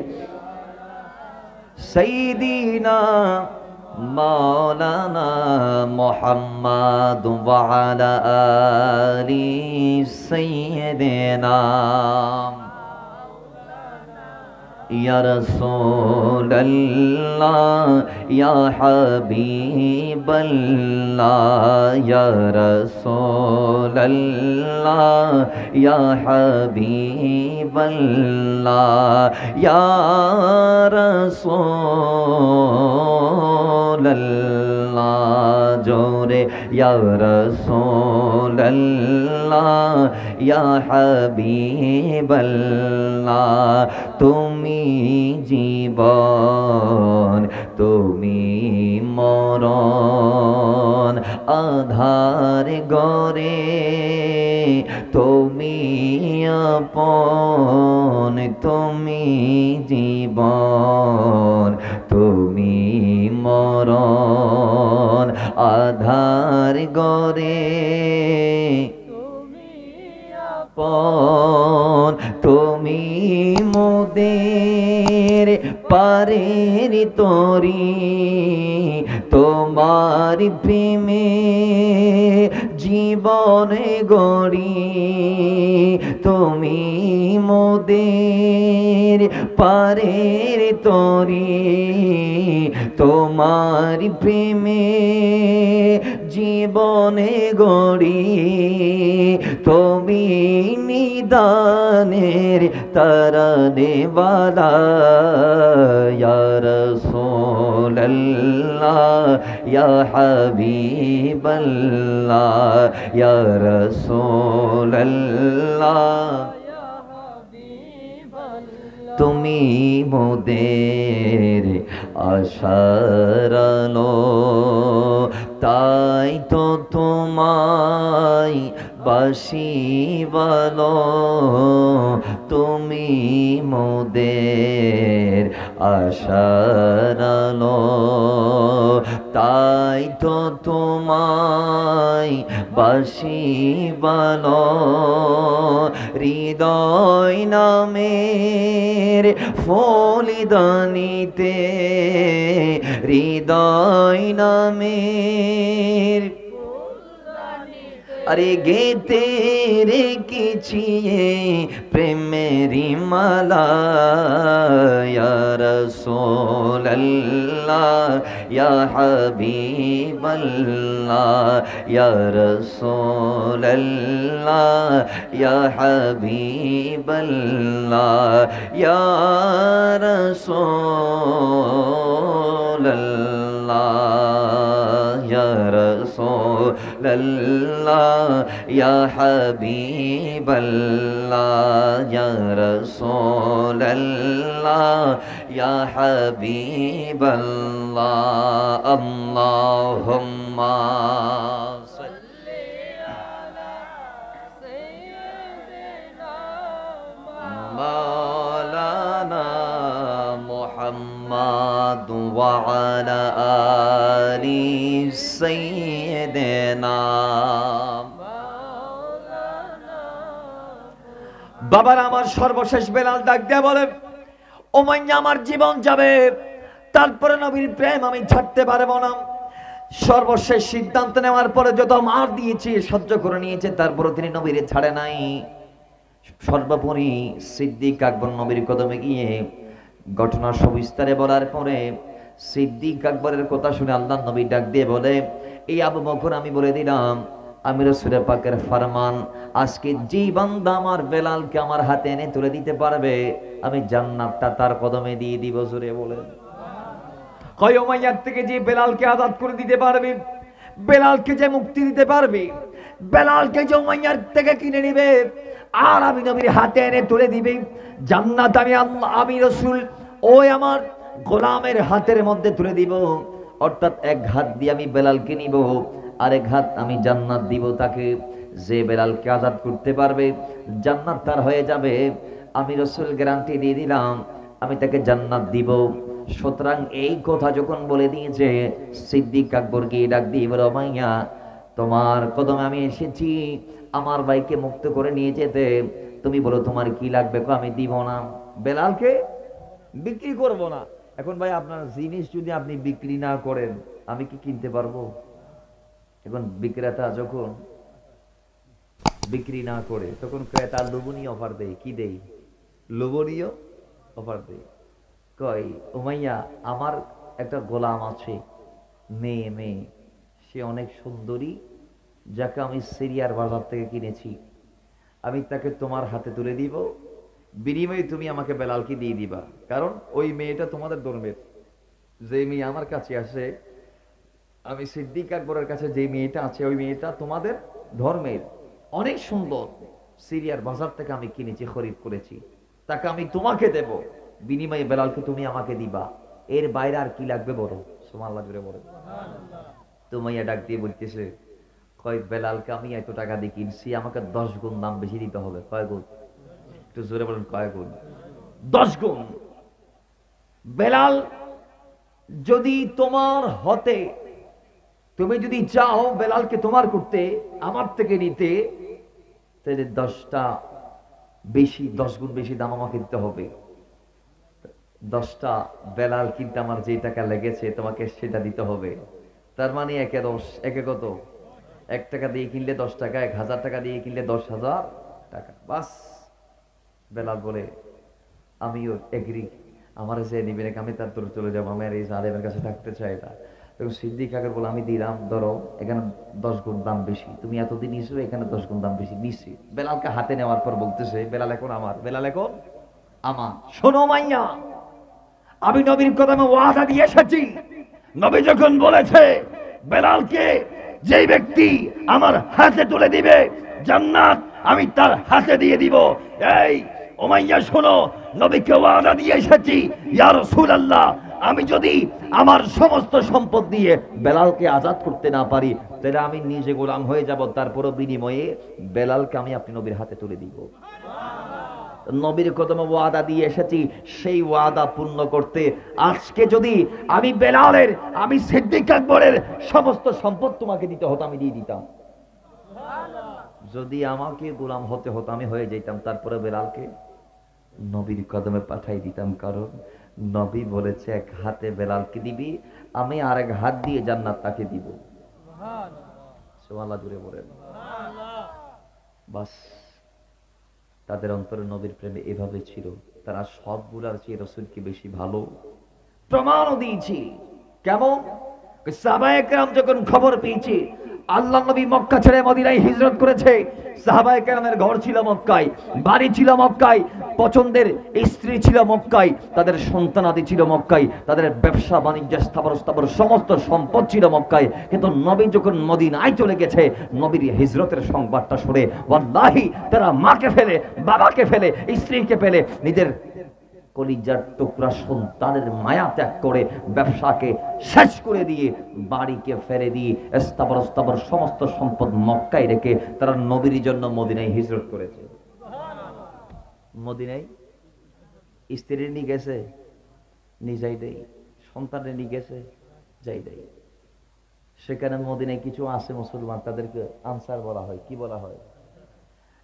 A: সাইয়্যিদিনা মাওলানা মুহাম্মাদ ওয়া আলা আলি সাইয়্যিদিনা ইয়া রাসূলাল্লাহ ইয়া হাবিবাল্লাহ ইয়া রাসূলাল্লাহ ইয়া হাবিবাল্লাহ ইয়া রাসূলাল্লাহ জোরে ইয়া রাসূলাল্লাহ ইয়া হাবিবাল্লাহ। তুমি জীবন, তুমি মরণ, আধার গরে তুমি আপন, তুমি জীবন, তুমি মরণ, আধার গরে তুমি মোদের পারের তরি, তোমার প্রেমে জীবনে গড়ি, তুমি মোদের পারের তরি, তোমার প্রেমে জীবনে গড়ি, তুমি নিদানের তারানে ওয়ালা ইয়া রাসূলাল্লাহ ইয়া হাবিবাল্লাহ ইয়া রাসূলাল্লাহ তুমি মোদের আশার আলো, তাই তো তোমায় বাসি বলো, তুমি মোদের আশার আলো, তাই তো তোমায় বাসি বলো। হৃদয় নামের ফলিদানিতে, হৃদয় নামের अरे गे तेरे किछिए प्रेमेरी माला या रसूल अल्लाह या हबीब अल्लाह या रसूल अल्लाह या हबीब अल्लाह या रसूल अल्लाह या रसूल
B: রাসূলাল্লাহ ইয়া হাবিবাল্লাহ ইয়া রাসূলাল্লাহ ইয়া হাবিবাল্লাহ আল্লাহুম্মা مولانا محمد وعلى آل سيدنا
A: বাবার আমার সর্বশেষ বেলাল ডাক দিয়ে বলে উমাইয়া আমার জীবন যাবে তারপরে নবীর প্রেম আমি ছাড়তে পারবো না। সর্বশেষ সিদ্ধান্ত নেওয়ার পরে যত মার দিয়েছি সহ্য করে নিয়েছে, তারপরে তিনি নবীর ছাড়ে নাই। সর্বোপরি সিদ্দিক আকবর নবীর কদমে গিয়ে ঘটনা সবিস্তারে বলার পরে সিদ্দিক আকবরের কথা শুনে আল্লাহর নবী ডাক দিয়ে বলে, এই আবু বকর আমি বলে দিলাম আমি রাসূল পাকের ফরমান, আজকে যে বান্দা আমার বেলালকে আমার হাতে এনে তুলে দিতে পারবে আমি জান্নাতটা তার কদমে দিয়ে দিব। জোরে বলেন। কয় উমাইয়ার থেকে যে বেলালকে আজাদ করে দিতে পারবে, বেলালকে যে মুক্তি দিতে পারবে, বেলালকে যে উমাইয়ার থেকে কিনে নিবে আর আমি নবীর হাতে এনে তুলে দিবে জান্নাত, আমি আল্লাহ আমি রাসূল ওই আমার গোলামের হাতের মধ্যে তুলে দিব। অর্থাৎ এক হাত দিয়ে আমি বেলালকে নিব, আরেক হাত আমি জান্নাত দিব তাকে। যে বেলালকে আজাদ করতে পারবে জান্নাত তার হয়ে যাবে। আমি রাসূল গ্যারান্টি দিয়ে দিলাম আমি তাকে জান্নাত দিব। সুতরাং এই কথা যখন বলে দিয়েছে সিদ্দিক আকবর গিয়ে ডাক দিয়ে বলে, উমাইয়া তোমার কদমে আমি এসেছি আমার ভাইকে মুক্ত করে নিয়ে যেতে, তুমি বলো তোমার কি লাগবে? আমি দিব না, বেলালকে বিক্রি করব না। এখন ভাই আপনার জিনিস যদি আপনি বিক্রি না করেন আমি কি কিনতে পারবো? এখন বিক্রেতা যখন বিক্রি না করে তখন ক্রেতা লোভনীয় অফার দেয়। কি দেয়? লোভনীয় অফার দেয়। কয় উমাইয়া আমার একটা গোলাম আছে, মেয়ে, সে অনেক সুন্দরী, যাকে আমি সিরিয়ার বাজার থেকে কিনেছি, আমি তাকে তোমার হাতে তুলে দিব, বিনিময়ে তুমি আমাকে বেলালকে দিয়ে দিবা। কারণ ওই মেয়েটা তোমাদের ধর্মের। যে মেয়ে আমার কাছে আসে, আমি সিদ্দিক আকবরের কাছে যে মেয়েটা আছে ওই মেয়েটা তোমাদের ধর্মের, অনেক সুন্দর, সিরিয়ার বাজার থেকে আমি কিনেছি, খরিদ করেছি, তাকে আমি তোমাকে দেব, বিনিময়ে বেলালকে তুমি আমাকে দিবা। এর বাইরে আর কি লাগবে বলো? সুবহানাল্লাহ জোরে বলো। তুমাইয়া ডাক দিয়ে বলতেছে, কয় বেলালকে আমি এত টাকা দিয়ে কিনছি, আমাকে 10 গুণ দাম বেশি দিতে হবে। কয় গুণ? একটু জোরে বলেন। কয় গুণ? 10 গুণ। বেলাল যদি তোমার হতে, তুমি যদি চাও বেলালকে তোমার করতে, আমার থেকে নিতে, তাহলে 10টা বেশি, 10 গুণ বেশি দাম আমাকে দিতে হবে। 10টা বেলাল কিনতে আমার যে টাকা লেগেছে তোমাকে সেটা দিতে হবে। তার মানে 1 এ 10, 1 এ কত? 1 টাকা দিয়ে কিনলে 10 টাকা, 1000 টাকা দিয়ে কিনলে 10,000 টাকা। বাস। বেলাল বলে আমিও এগ্রি, আমার যে নিবে নাকি আমি তার দূরে চলে যাবো, আমি আর এই জালেমের কাছে থাকতে চাই না। তখন সিদ্দিক আকবর বলে আমি দিলাম, ধরো এখানে 10 গুণ দাম বেশি, তুমি এতদিন নিছো, এখানে 10 গুণ দাম বেশি নিচ্ছি। বেলালকে হাতে নেওয়ার পর বলতেছে, বেলাল এখন আমার, বেলাল এখন আমার। শোনো মাইয়া, আমি নবীর কদমে ওয়াদা দিয়ে এসেছি, নবী যখন বলেছে বেলালকে যেই ব্যক্তি আমার হাতে তুলে দিবে জান্নাত আমি তার হাতে দিয়ে দিব। এই উমাইয়া শোনো, নবীকে ওয়াদা দিয়ে এসেছি, ইয়া রাসূলুল্লাহ আমি যদি আমার সমস্ত সম্পদ দিয়ে বেলালকে আজাদ করতে না পারি তাহলে আমি নিজে গোলাম হয়ে যাব, তারপর বিনিময়ে বেলালকে আমি আপনি নবীর হাতে তুলে দিব। নবীর কদমে ওয়াদা দিয়ে এসেছি, সেই ওয়াদা পূর্ণ করতে আজকে যদি আমি বেলালের, আমি সিদ্দিক আকবরের সমস্ত সম্পদ তোমাকে দিতে হতো আমি দিয়ে দিতাম। যদি আমাকে গোলাম হতে হতো আমি হয়ে যেতাম, তারপরে বেলালকে নবীর কদমে পাঠাই দিতাম। কারণ নবী বলেছে এক হাতে বেলালকে দিবি, আমি আরেক হাত দিয়ে জান্নাত তাকে দিব। সুবহানাল্লাহ জুড়ে বলেন। বাস, তাদের অন্তরে নবীর প্রেমে এভাবে ছিল। তারা সবগুলার চেয়ে রাসূলকে বেশি ভালো প্রমাণও দিয়েছি। কেমন? সাহাবায়ে কেরাম যখন খবর পেয়েছে আল্লাহ নবী মক্কা ছেড়ে মদিনায় হিজরত করেছে, সাহাবায়ে কেরামের ঘর ছিল মক্কায়, বাড়ি ছিল মক্কায়, পছন্দের স্ত্রী ছিল মক্কায়, তাদের সন্তানাদি ছিল মক্কায়, তাদের ব্যবসা বাণিজ্য স্থাবর সমস্ত সম্পদ ছিল মক্কায়। কিন্তু নবী যখন মদিনায় চলে গেছে, নবীর হিজরতের সংবাদটা শুনে ওয়াল্লাহি তারা মাকে ফেলে, বাবাকে ফেলে, স্ত্রীকে ফেলে, নিজের কলিজার টুকরা সন্তানের মায়া ত্যাগ করে ব্যবসাকে শেষ করে দিয়ে, বাড়িকে ফেলে দিয়ে, স্থাবর সমস্ত সম্পদ মক্কায় রেখে তারা নবীর জন্য মদিনায় হিজরত করেছে। মদিনায় স্ত্রী নিয়ে গেছে, নিজেই দেই, সন্তানের নিয়ে গেছে, যাই দেই। সেখানে মদিনায় কিছু আছে মুসলমান, তাদেরকে আনসার বলা হয়। কি বলা হয়?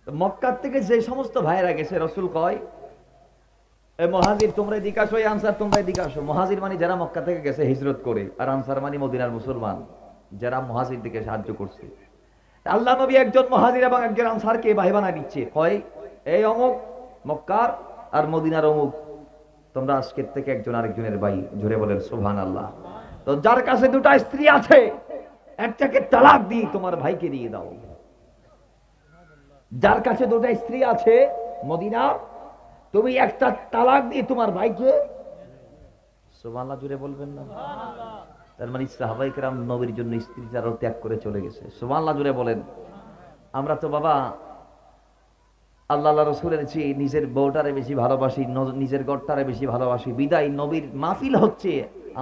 A: মক্কার থেকে যে সমস্ত ভাইরা গেছে, রসুল কয় মুহাজির তোমরা এদিকে আসো, আনসার তোমরা এদিকে আসো। মুহাজির মানে যারা মক্কা থেকে গেছে হিজরত করে, আর আনসার মানে মদিনার মুসলমান যারা মুহাজির থেকে সাহায্য করছে। আল্লাহ নবী একজন মুহাজির এবং একজন আনসারকে ভাই বানায় দিচ্ছে, কয় এই অমুক মক্কার আর মদিনার অমুক, তোমরা আজকের থেকে একজন আরেকজনের ভাই। জোরে বলেন সুবহানাল্লাহ। তো যার কাছে দুটো স্ত্রী আছে, একটাকে তালাক দিয়ে তোমার ভাইকে দিয়ে দাও। যার কাছে দুটো স্ত্রী আছে মদিনা, তুমি একটা তালাক দিয়ে তোমার ভাইকে। সুবহানাল্লাহ জোরে বলবেন না? তার মানে সাহাবায়ে কেরাম নবীর জন্য স্ত্রী যারা ত্যাগ করে চলে গেছে। সুবহানাল্লাহ জোরে বলেন। আমরা তো বাবা আল্লাহ রসুলের চেয়ে নিজের বউটারে বেশি ভালোবাসি, নিজের ঘরটারে বেশি ভালোবাসি। বিদায় নবীর মাহফিল হচ্ছে,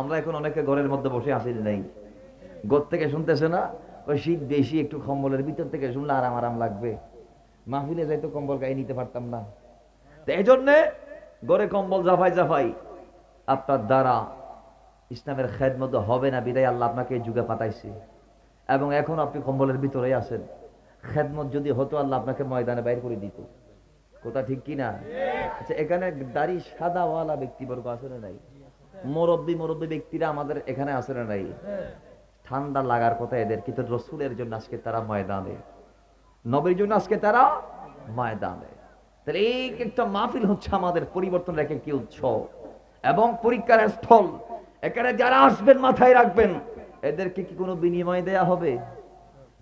A: আমরা এখন অনেকে ঘরের মধ্যে বসে আসি নাই। ঘর থেকে শুনতেছে না, ওই শীত বেশি, একটু কম্বলের ভিতর থেকে শুনলে আরাম আরাম লাগবে। মাহফিলে যাইতো কম্বল গায়ে নিতে পারতাম না। এই জন্যে ঘরে কম্বল জাফাই আপনার দ্বারা ইসলামের খেদমত হবে না। বিদায় আল্লাহ আপনাকে এই যুগে পাঠাইছে, এবং এখন আপনি কম্বলের ভিতরে আছেন। খেদমত যদি হতো, আল্লাহ আপনাকে ময়দানে বাইর করে দিত। কথা ঠিক কিনা? আচ্ছা, এখানে দাড়ি সাদাওয়ালা ব্যক্তিবর্গ আছে না নাই? মুরব্বী ব্যক্তিরা আমাদের এখানে আছে না নাই? ঠান্ডা লাগার কথা এদের, কিন্তু রসুলের জন্য আজকে তারা ময়দানে, নবীর জন্য আজকে তারা ময়দানে। তাহলে এই একটা মাহফিল হচ্ছে আমাদের পরিবর্তন রেখে কি উৎসব এবং পরীক্ষার স্থল। এখানে যারা আসবেন মাথায় রাখবেন, এদেরকে কি কোনো বিনিময় দেয়া হবে?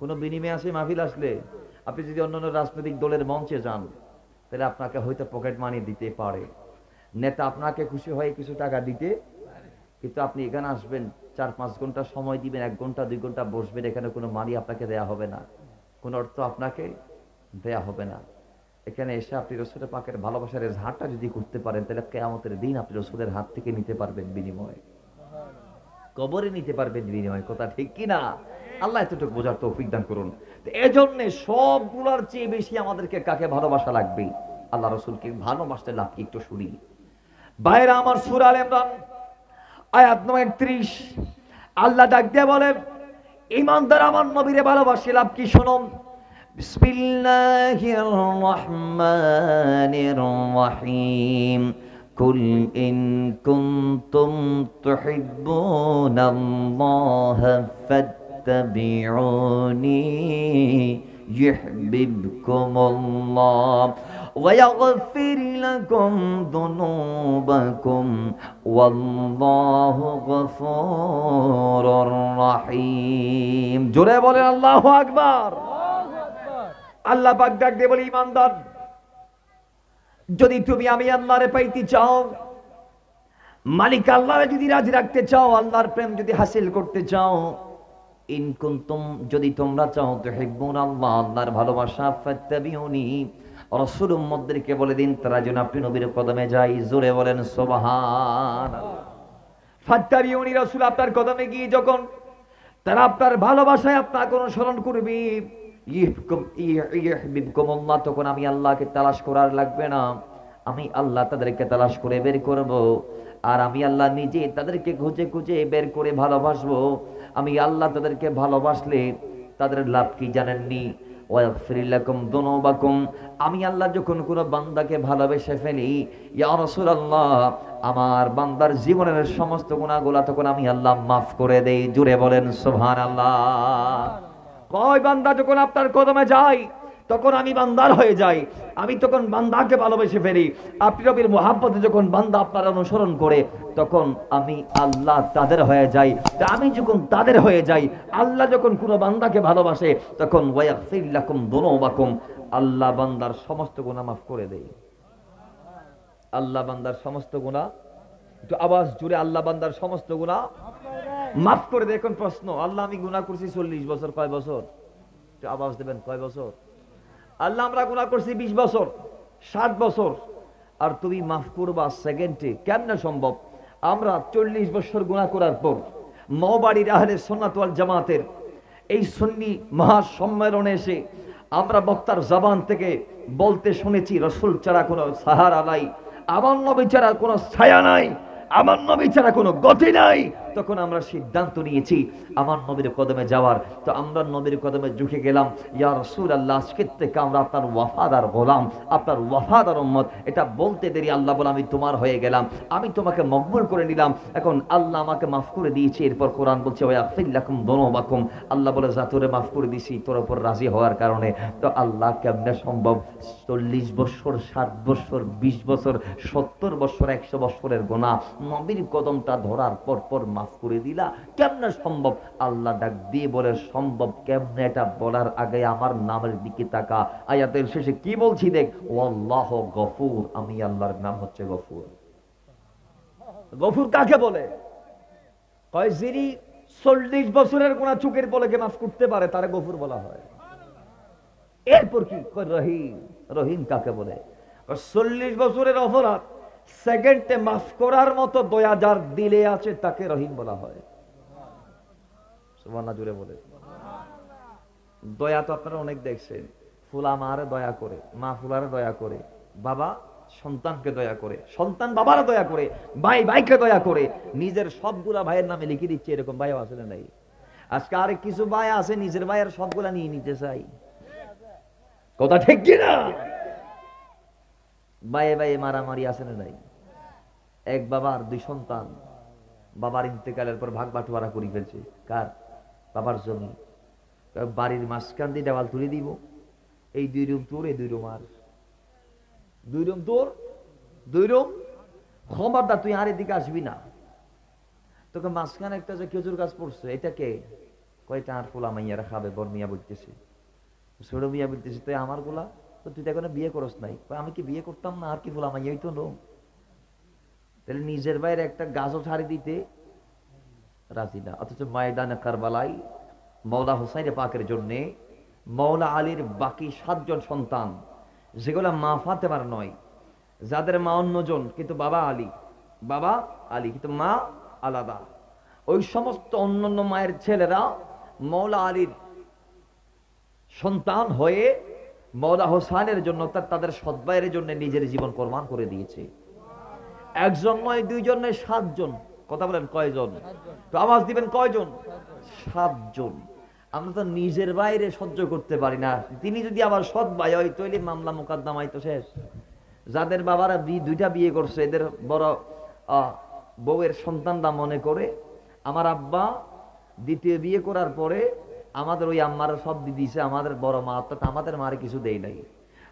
A: কোনো বিনিময় আছে মাহফিল আসলে? আপনি যদি অন্যান্য রাজনৈতিক দলের মঞ্চে যান, তাহলে আপনাকে হয়তো পকেট মানি দিতে পারে, নেতা আপনাকে খুশি হয়ে কিছু টাকা দিতে, কিন্তু আপনি এখানে আসবেন, 4-5 ঘন্টা সময় দিবেন, 1 ঘন্টা 2 ঘন্টা বসবেন, এখানে কোনো মানি আপনাকে দেয়া হবে না, কোনো অর্থ আপনাকে দেয়া হবে না। এখানে এসে আপনি রসুলের পাকের ভালোবাসার এজহারটা যদি করতে পারেন, তাহলে কিয়ামতের দিন আপনি রসুলের হাত থেকে নিতে পারবেন বিনিময়, কবরে নিতে পারবেন বিনিময়। কথা ঠিক কিনা? আল্লাহ এতটুকু বোঝার তৌফিক দান করুন। এজন্য সবগুলোর চেয়ে বেশি আমাদেরকে কাকে ভালোবাসা লাগবে? আল্লাহ রসুলকে ভালোবাসতে লাভ কি একটু শুনি। ভাইরা আমার, সূরা আলে ইমরান আয়াত নম্বর 31 আল্লাহ ডাক দিয়ে বলে, ঈমানদার আমার নবীরে ভালোবাসে লাভ কি? শুনুন। বিসমিল্লাহির রহমানির রহিম। কুল ইন কুনতুম তুহিব্বুনাল্লাহা ফাত্তাবিউনি ইউহিব্বুকুমুল্লাহ ওয়া ইয়াগফির লাকুম যুনুবাকুম ওয়াল্লাহু গফুরুর রহিম। জোরে বলেন আল্লাহু আকবার। আল্লাহ পাক ডাক দিয়ে বলে, ঈমানদার, যদি তুমি আমি আল্লাহরে পাইতে চাও, মালিক আল্লাহরে যদি রাজি রাখতে চাও, আল্লাহর প্রেম যদি হাসিল করতে চাও, ইন কুনতুম, যদি তোমরা চাও, তুহিব্বুনাল্লাহ, আল্লাহর ভালোবাসা, ফাত্তাবিউনি, রাসূল উম্মতদেরকে বলে দিন তারা যেন আপনি নবীর কদমে যায়। জোরে বলেন সুবহানাল্লাহ। ফাত্তাবিউনি, রাসূল আপনার কদমে গিয়ে যখন তারা আপনার ভালোবাসায় আপনাকে অনুসরণ করবে, ইউহিব্বুকুমুল্লাহ, তখন আমি আল্লাহকে তালাশ করার লাগবে না, আমি আল্লাহ তাদেরকে তালাশ করে বের করব, আর আমি আল্লাহ নিজে তাদেরকে খুঁজে খুঁজে বের করে ভালোবাসবো। আমি আল্লাহ তাদেরকে ভালোবাসলে তাদের লাভ কি জানেননি? ওয়াগফির লাকুম যুনুবাকুম, আমি আল্লাহ যখন কোনো বান্দাকে ভালোবেসে ফেলি, ইয়া রাসূলুল্লাহ, আমার বান্দার জীবনের সমস্ত গুনাহগুলো তখন আমি আল্লাহ মাফ করে দেই। জুড়ে বলেন সুবহানাল্লাহ। কয় বান্দা যখন আপনার কদমে যায়, তখন আমি বান্দার হয়ে যাই, আমি তখন বান্দাকে ভালোবেসে ফেলি। আপনি নবীর মুহাব্বতে যখন বান্দা আপনার অনুসরণ করে, তখন আমি আল্লাহ তাদের হয়ে যাই। তা আমি যখন তাদের হয়ে যাই, আল্লাহ যখন কোনো বান্দাকে ভালোবাসে, তখন ওয়াগফির লাকুম যুনুবাকুম, আল্লাহ বান্দার সমস্ত গুনাহ মাফ করে দেয়। আল্লাহ বান্দার সমস্ত গুনাহ, একটু আওয়াজ জুড়ে, আল্লাহ বান্দার সমস্ত গুনাহ মাফ করে দেয়। এখন প্রশ্ন, আল্লাহ আমি গুনাহ করছি 40 বছর, কয় বছর? একটু আওয়াজ দেবেন, কয় বছর? আল্লাহ আমরা গুনাহ করছি 20 বছর, 60 বছর, আর তুমি মাফ করবা সেকেন্ডে? কেমনে সম্ভব? আমরা 40 বছর গুনাহ করার পর মওবাড়ির আহলে সুন্নাত ওয়াল জামাতের এই সুন্নি মহাসম্মেলনে এসে আমরা বক্তার জবান থেকে বলতে শুনেছি, রসুল ছাড়া কোনো সাহারা নাই, আমার নবী ছাড়া কোনো ছায়া নাই, আমার নবী ছাড়া কোনো গতি নাই। তখন আমরা সিদ্ধান্ত নিয়েছি আমার নবীর কদমে যাওয়ার। তো আমরা নবীর কদমে ঝুঁকে গেলাম, ইয়া রাসূলুল্লাহ, আজকের থেকে আমরা আপনার ওয়াফাদার গোলাম, আপনার ওয়াফাদার উম্মত। এটা বলতে দেরি আল্লাহ বলে, আমি তোমার হয়ে গেলাম, আমি তোমাকে মকবুল করে নিলাম। এখন আল্লাহ আমাকে মাফ করে দিয়েছে। এরপর কোরআন বলছে ওয়াগফির লাকুম যুনুবাকুম, আল্লাহ বলে যা তোরে মাফ করে দিয়েছি তোর উপর রাজি হওয়ার কারণে। তো আল্লাহ কেমনে সম্ভব 40 বছর, 60 বছর, 20 বছর, 70 বছর, 100 বছরের গুনাহ নবীর কদমটা ধরার পর পর মাফ করে দিলা? কেমনে সম্ভব? আল্লাহ ডাক দিয়ে বলে, সম্ভব কেমনে এটা বলার আগে আমার নামের দিকে তাকা। আয়াতের শেষে কি বলছি দেখ, ওয়াল্লাহু গফুর, আমি আল্লাহর নাম হচ্ছে গফুর। গফুর কাকে বলে? কয় যিনি 40 বছরের গুনাহ চোখের পলকে মাফ করতে পারে তারে গফুর বলা হয়। এরপর কি? কয় রহিম। রহিম কাকে বলে? 40 বছরের অপরাধ সেকেন্ডে মাফ করার মতো দয়া যার দিলে আছে তাকে রহিম বলা হয়। সুবহানাল্লাহ জুড়ে বলে। দয়া তো আপনারা অনেক দেখছেন, ফুলা মারে দয়া করে, মা ফুলারে দয়া করে, বাবা সন্তানকে দয়া করে, সন্তান বাবারে দয়া করে, ভাই ভাইকে দয়া করে, নিজের সবগুলা ভাইয়ের নামে লিখে দিচ্ছে। এরকম ভাইও আছে না নাই? আজকে আরেক কিছু ভাই আছে নিজের ভাইয়ের সবগুলা নিয়ে নিতে চাই। কথা ঠিক কিনা? ভাইয়ে ভাইয়ে মারামারি আছে না নাই? এক বাবার 2 সন্তান, বাবার ইন্তেকালের পর ভাগ বাটোয়ারা করে ফেলছে। কার? বাবার জমি। বাড়ির মাঝখান দিয়ে দেওয়াল তুলে দিব, এই 2 রুম তোর, এই 2 রুম আর, 2 রুম তোর, 2 রুম। খবরদার তুই আর এদিকে আসবি না। তোকে মাঝখানে একটা যে খেজুর গাছ পড়ছে, এটা কে? কয়টা আর ফুলা মাইয়ারা খাবে? বড় মিয়া বলতেছে, ছোট মিয়া বলতেছে, তুই আমার গোলা, তো তুই তো এখনো বিয়ে করস নাই। আমি কি বিয়ে করতাম না? আর কি ফুলা মাইয়াই তো নো। তাহলে নিজের বাইরে একটা গাছও ছাড়ি দিতে রাজি না। অথচ ময়দানে কারবালায় মওলা হুসাইন পাকের জন্যে মওলা আলীর বাকি 7 জন সন্তান, যেগুলা মা ফাতেমার নয়, যাদের মা অন্যজন কিন্তু বাবা আলী, বাবা আলী কিন্তু মা আলাদা, ওই সমস্ত অন্যান্য মায়ের ছেলেরা মওলা আলীর সন্তান হয়ে মওলা হোসেনের জন্য, তাদের সৎ ভাইয়ের জন্য নিজের জীবন কোরবান করে দিয়েছে। একজন নয়, 2 জন নয়, 7 জন। কথা বলেন কয়জন? তো আওয়াজ দিবেন কয়জন? 7 জন। আমরা তো নিজের বাইরে সহ্য করতে পারি না। তিনি যদি আবার সৎ ভাই হয় তৈরি মামলা মোকদ্দমাই তো শেষ। যাদের বাবারা 2টা বিয়ে করছে, এদের বড় বউয়ের সন্তানরা মনে করে আমার আব্বা 2য় বিয়ে করার পরে আমাদের ওই আম্মারা সব দিয়ে দিয়েছে, আমাদের বড় মা অর্থাৎ আমাদের মারে কিছু দেয় নাই।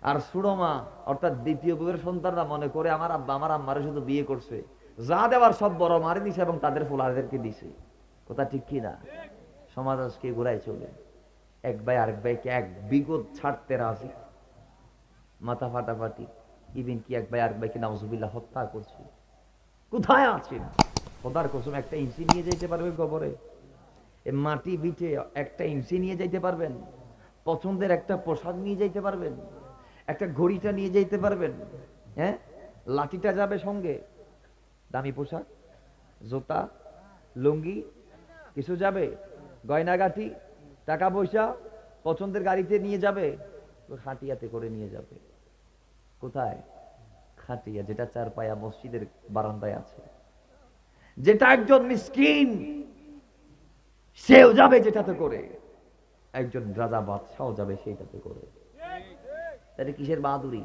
A: আর ছোট মা অর্থাৎ 2য় বউয়ের সন্তানরা মনে করে আমার আব্বা আমার আম্মারে শুধু বিয়ে করছে, যা দেওয়ার সব বড় মারে দিছে এবং তাদের ফুলাদেরকে দিছে। কথা ঠিক কিনা? সমাজ আজকে ঘুরাই চলে। এক ভাই আরেক ভাইকে এক বিগত ছাড়তে রাজি, মাথা ফাটাফাটি, ইভেন কি এক ভাই আরেক ভাইকে নাউজুবিল্লাহ হত্যা করছে। কোথায় আছেন? খোদার কসম, একটা ইঞ্চি নিয়ে যেতে পারবে কবরে? মাটি বিটে একটা ইঞ্চি নিয়ে যাইতে পারবেন? পছন্দের একটা পোশাক নিয়ে যাইতে পারবেন? একটা ঘড়িটা নিয়ে যাইতে পারবেন? হ্যাঁ, লাঠিটা যাবে সঙ্গে, দামি পোশাক, জুতা, লুঙ্গি কিছু যাবে, গয়নাগাটি, টাকা পয়সা পছন্দের গাড়িতে নিয়ে যাবে? খাটিয়াতে করে নিয়ে যাবে। কোথায়? খাটিয়া, যেটা 4 পায়া মসজিদের বারান্দায় আছে, যেটা একজন মিসকিন সেও যাবে যেটাতে করে, একজন রাজা বাদশাহ যাবে সেইটাতে করে। তাহলে কিসের বাহাদুরি?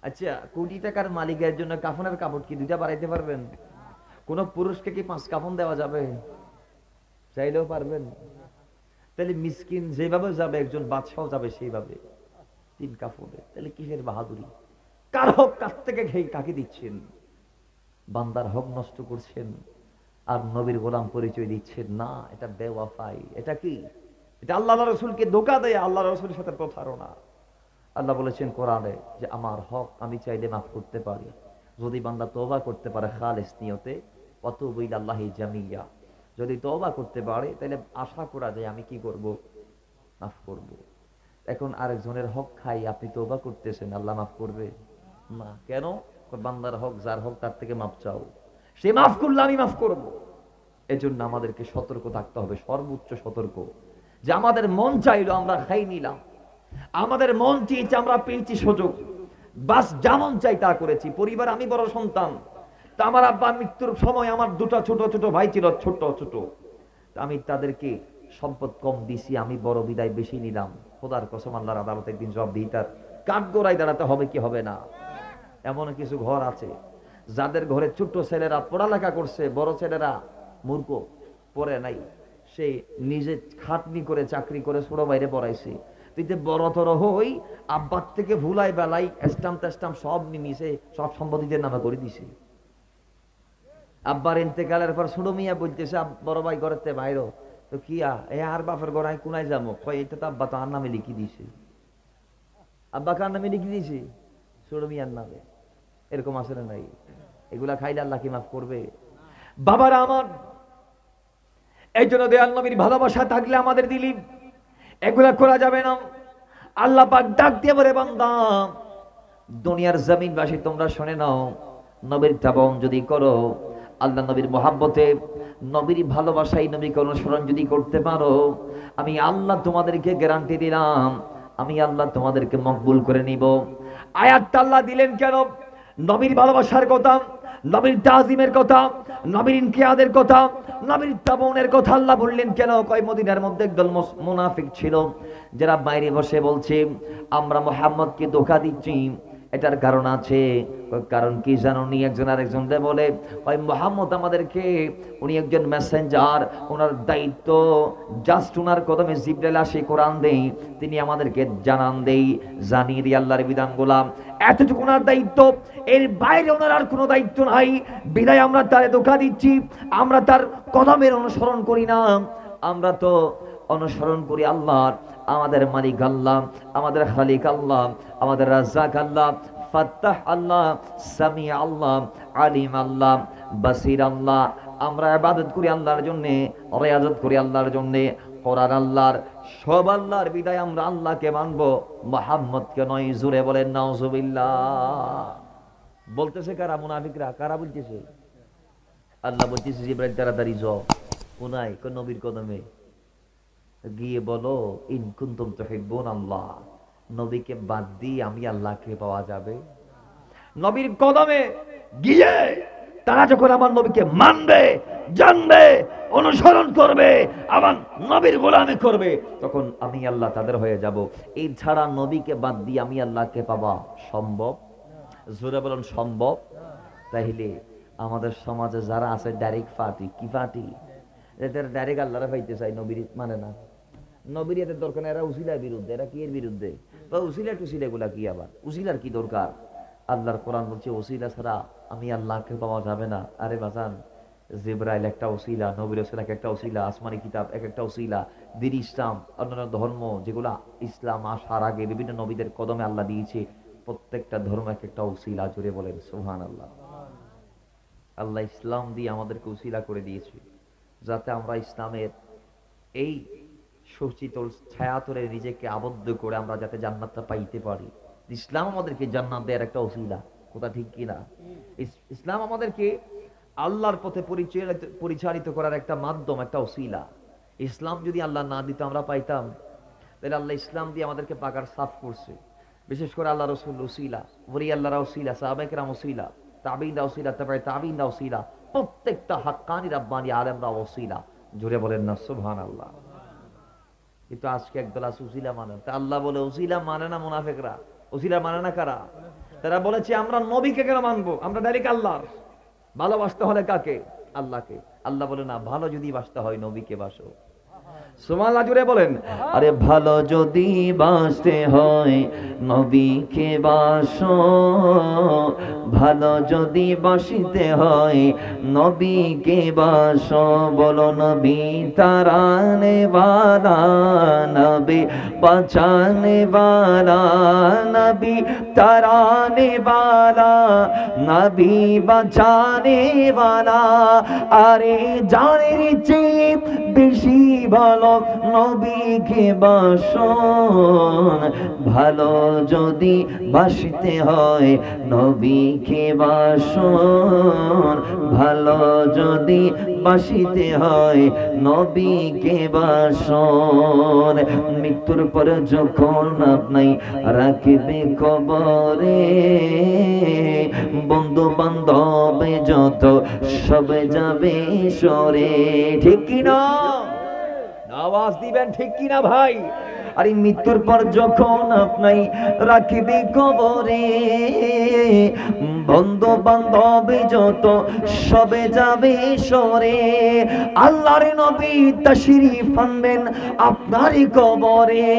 A: আচ্ছা, কোটি টাকার মালিকের জন্য কাফনের কাপড় কি 2টা বাড়াইতে পারবেন? কোন পুরুষকে কি 5 কাফন দেওয়া যাবে? চাইলেও পারবেন? তাহলে মিসকিন যেভাবে যাবে একজন বাদশাহ যাবে সেইভাবে, 3 কাফনে। তাহলে কিসের বাহাদুরি? কার হক কাছ থেকে খেয়ে কাকে দিচ্ছেন? বান্দার হক নষ্ট করছেন আর নবীর গোলাম পরিচয় দিচ্ছেন না। এটা বেওয়াফাই। এটা কি? এটা আল্লাহ রাসূলকে ধোঁকা দেয়, আল্লাহ রাসূলের সাথে প্রতারণা। আল্লাহ বলেছেন কোরআনে যে আমার হক আমি চাইলে মাফ করতে পারি, যদি বান্দা তওবা করতে পারে খালিস নিয়তে, ওয়াতুবু ইলাল্লাহি জামিয়া, যদি তওবা করতে পারে তাহলে আশা করা যায় আমি কি করব, মাফ করব। এখন আরেকজনের হক খাই আপনি তওবা করতেছেন, আল্লাহ মাফ করবে না? কেন? বান্দার হক, যার হক তার থেকে মাফ চাও, সে মাফ করলে আমি মাফ করব। এজন্য আমাদেরকে সতর্ক থাকতে হবে, সর্বোচ্চ সতর্ক, যে আমাদের মন চাইলো আমরা খাই নিলাম, আমাদের মন চেয়েছে আমরা পেয়েছি সুযোগ, বাস যেমন চাই তা করেছি। পরিবার, আমি বড় সন্তান, তা আমার আব্বা মৃত্যুর সময় আমার দুটো ছোট ছোট ভাই ছিল, ছোট ছোট, আমি তাদেরকে সম্পদ কম দিছি, আমি বড় বিদায় বেশি নিলাম। খোদার কসম, আল্লাহর আদালতে একদিন জবাব দিই, তার কাঠগড়ায় দাঁড়াতে হবে কি হবে না? এমন কিছু ঘর আছে যাদের ঘরে ছোট্ট ছেলেরা পড়ালেখা করছে, বড় ছেলেরা মূর্খ, পড়ে নাই, সে নিজে খাটনি করে চাকরি করে ছোট বাইরে পড়াইছে। তুই যে বড় তর হই, আব্বার থেকে ভুলাই বেলাই স্টাম্প টেস্টাম্প সব নিমিশে সব সম্পত্তিদের নামে করে দিছে। আব্বার ইন্তেকালের পর ছোট মিয়া বলতেছে বড় ভাই ঘরেতে বাইরো, তো কি আর বাপের গড়ায় কোনায় যাবো, কয় এটা তো আব্বা তো আর নামে লিখে দিছে। আব্বা কার নামে লিখে দিয়েছে? ছোট মিয়ার নামে। এরকম আসলে নাই? এগুলা খাইলে আল্লাহ কি মাফ করবে? বাবারা আমার, এই জন্য দয়াল নবীর ভালোবাসা থাকলে আমাদের দিলি এগুলা করা যাবে না। আল্লাহ পাক ডাক দিয়ে বলে, বান্দা দুনিয়ার জমিনবাসী তোমরা শুনে নাও, নবীর তাবন যদি করো, আল্লাহ নবীর মহাব্বতে, নবীর ভালোবাসায় নবীকে অনুসরণ যদি করতে পারো, আমি আল্লাহ তোমাদেরকে গ্যারান্টি দিলাম, আমি আল্লাহ তোমাদেরকে মকবুল করে নিব। আয়াতটা আল্লাহ দিলেন কেন? নবীর ভালোবাসার কথা, নবীর তাজিমের কথা, নবীর ইনকিয়াদের কথা, নবীর তাবনের কথা আল্লাহ বললেন কেন? কয় মদিনার মধ্যে একদল মুনাফিক ছিল, যারা বাইরে বসে বলছে আমরা মুহাম্মদকে ধোঁকা দিচ্ছি। এটার কারণ আছে। কারণ কি জানো? নি একজন আরেকজনকে বলে, ওই মুহাম্মদ আমাদেরকে, উনি একজন মেসেঞ্জার, ওনার দায়িত্ব জাস্ট ওনার কদমে জিবরাইল আসে কোরআন দেই, তিনি আমাদেরকে জানান দেই, জানিয়ে দিই আল্লাহর বিধানগুলা, এতটুকু ওনার দায়িত্ব, এর বাইরে ওনার আর কোনো দায়িত্ব নাই। বিদায় আমরা তারে ধোঁকা দিচ্ছি, আমরা তার কদমের অনুসরণ করি না, আমরা তো অনুসরণ করি আল্লাহর। আমাদের মালিক আল্লাহ, আমাদের খালিক আল্লাহ, আমাদের রাজ্জাক আল্লাহ, ফাত্তাহ আল্লাহ, সামি আল্লাহ, আলিম আল্লাহ, বাসির আল্লাহ। আমরা ইবাদত করি আল্লাহর জন্য, রিয়াজত করি আল্লাহর জন্য, কোরআন আল্লাহর, সব আল্লাহর। বিদায় আমরা আল্লাহকে মানবো, মুহাম্মদকে নয়। জোরে বলেন নাউজুবিল্লাহ। বলতেছে কারা? মুনাফিকরা। কারা বলতেছে? আল্লাহ বলতেছে জিবরাইল তাড়াতাড়ি যাও কোনায়, কোন নবীর কদমে গিয়ে বলো, ইন কুনতুম তুহিব্বুন আল্লাহ, নবীকে বাদ দিয়ে আমি আল্লাহকে পাওয়া যাবে? নবীর কদমে গিয়ে তারা যখন আমার নবীকে মানবে, জানবে, অনুসরণ করবে, আমার নবীর গোলামি করবে, তখন আমি আল্লাহ তাদের হয়ে যাব। এই ছাড়া নবীকে বাদ দিয়ে আমি আল্লাহকে পাওয়া সম্ভব? জোরে বলুন সম্ভব? তাইলে আমাদের সমাজে যারা আছে ডাইরেক্ট পার্টি, কি পার্টি? এদের ডাইরেক্ট আল্লাহরা পাইতে চাই, নবীর মানে না। নবীর এদের দরকার, এরা উসিলার বিরুদ্ধে। এরা কি এর বিরুদ্ধে? উসিলা টুসিলা গুলা কি আবার? উসিলার কি দরকার? আল্লাহর কোরআন বলছে ওসিলা ছাড়া আমি আল্লাহকে পাওয়া যাবে না। আরে বাজান, জিবরাইল একটা ওসিলা, নবী রাসূল একটা ওসিলা, আসমানি কিতাব এক একটা ওসিলা, দ্বীন ইসলাম, অন্যান্য ধর্ম যেগুলা ইসলাম আসার আগে বিভিন্ন নবীদের কদমে আল্লাহ দিয়েছে, প্রত্যেকটা ধর্ম এক একটা ওসিলা। জুড়ে বলেন সুবহানাল্লাহ। আল্লাহ ইসলাম দিয়ে আমাদেরকে ওসিলা করে দিয়েছে, যাতে আমরা ইসলামের এই সুশীতল ছায়াতলে নিজেকে আবদ্ধ করে আমরা যাতে জান্নাতটা পাইতে পারি। ইসলাম আমাদেরকে জান্নাত দেওয়ার একটা ওসিলা, কথা ঠিক কিনা? ইসলাম আমাদেরকে আল্লাহর পথে পরিচালিত করার একটা মাধ্যম, একটা ওসিলা। ইসলাম যদি আল্লাহ না দিত, আমরা পাইতাম? তাহলে আল্লাহ ইসলাম দিয়ে আমাদেরকে পাকার সাফ করছে। বিশেষ করে আল্লাহ রসুল ওসিলা, ওলি আল্লাহর ওসিলা, সাহাবায়ে কেরাম ওসিলা, তাবিঈনরা ওসিলা, তারপরে তাবিঈনরা ওসিলা, প্রত্যেকটা হাক্কানি রাব্বানি আলেমরা ওসিলা। জোরে বলেন না সুবহানাল্লাহ। কিন্তু আজকে একদল আছে ওসিলা মানে, তা আল্লাহ বলে ওসিলা মানে না মুনাফিকরা। ওসিলা মানে না কারা? তারা বলেছে আমরা নবীকে কেন মানবো, আমরা ডাইরেক্ট আল্লাহর। ভালোবাসতে হলে কাকে? আল্লাহকে। আল্লাহ বলে না, ভালো যদি বাসতে হয় নবীকে বাসো। সুবহানাল্লাহ, জুড়ে বলেন। আরে ভালো যদি বাসতে হয় নবীকে বাসো, ভালো যদি বাসিতে হয় নবীকে বাসো। বলো নবী তারানে বালা, নবী বাঁচানে বালা, নবী तराने वाला, नबी बचाने वाला। अरे जाনের চেয়ে বেশি ভালো নবীকে বাসন, ভালো যদি বাসতে হয় নবীকে বাসন, ভালো যদি বাসিতে হয় নবীকে বাসন। মৃত্যুর পর যখন আপনি রাখবে কবরে, বন্ধু বান্ধব যত সব যাবে সরে। ঠিক কিনা? আওয়াজ দিবেন ঠিক কিনা ভাই? আর এই মৃত্যুর পর যখন আপনি রাখবে কবরে, বন্ধু বান্ধব যত সবে যাবে সরে। আল্লাহর নবী তাশরীফ আনবেন আপনার কবরে।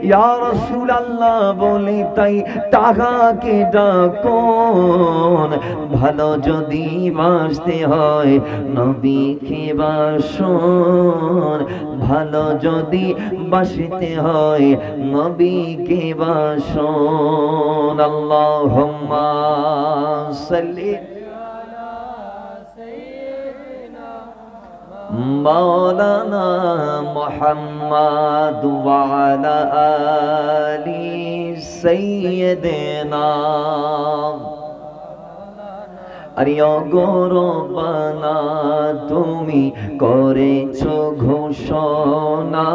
A: ইয়া রাসূলুল্লাহ বলে তাই টাকাকে ডাকুন, ভালো যদি বাসতে হয় নবীকে বাসন, ভালো যদি বাসতে হয় নবীকে বাসন। আল্লাহুম্মা সাল্লি মাওলানা মুহাম্মাদ ওয়া আলা আলি সাইয়্যিদিনা। আরে অগরবানা তুমি করেছো ঘোষণা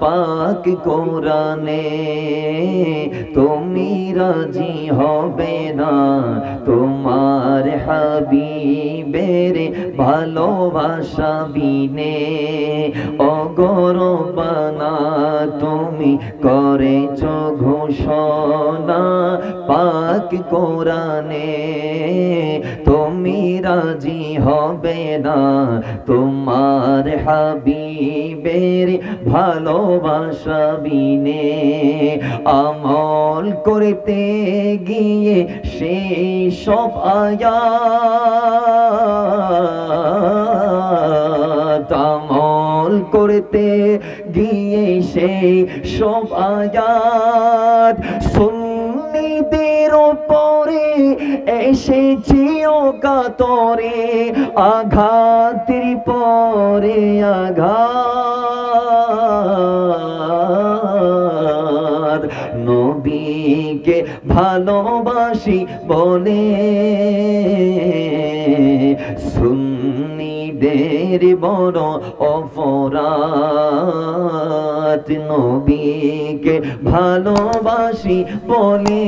A: পাক কোরআনে, তুমি রাজি হবে না তোমার হাবিবের ভালোবাসা বিনে। অগরবানা তুমি করেছো ঘোষণা পাক কোরআনে, তুমি রাজি হবে না তোমার হাবিবের ভালোবাসা বিনে। আমল করতে গিয়ে সেই সব আয়াত, আমল করতে গিয়ে সেই সব আয়াত সুন্নিদের উপরে এসেছি ও কাতরে, আঘাতের পরে আঘাত। নবীকে ভালোবাসি বলে সুন্নিদের বড় অপরাধ। নবীকে ভালোবাসি বলে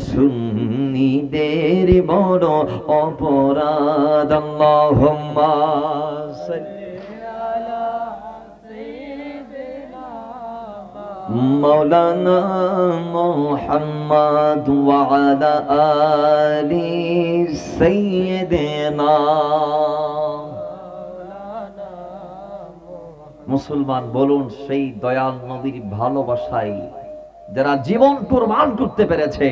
A: সুন্নিদের বড় অপরাধ। আল্লাহুম্মা সাল্লি আলা সাইয়্যিদিনা মাওলানা মুহাম্মাদ ওয়া আলা আলি সাইয়্যিদিনা। মুসলমান বলুন, সেই দয়াল নবীর ভালোবাসায় যারা জীবন কুরবান করতে পেরেছে,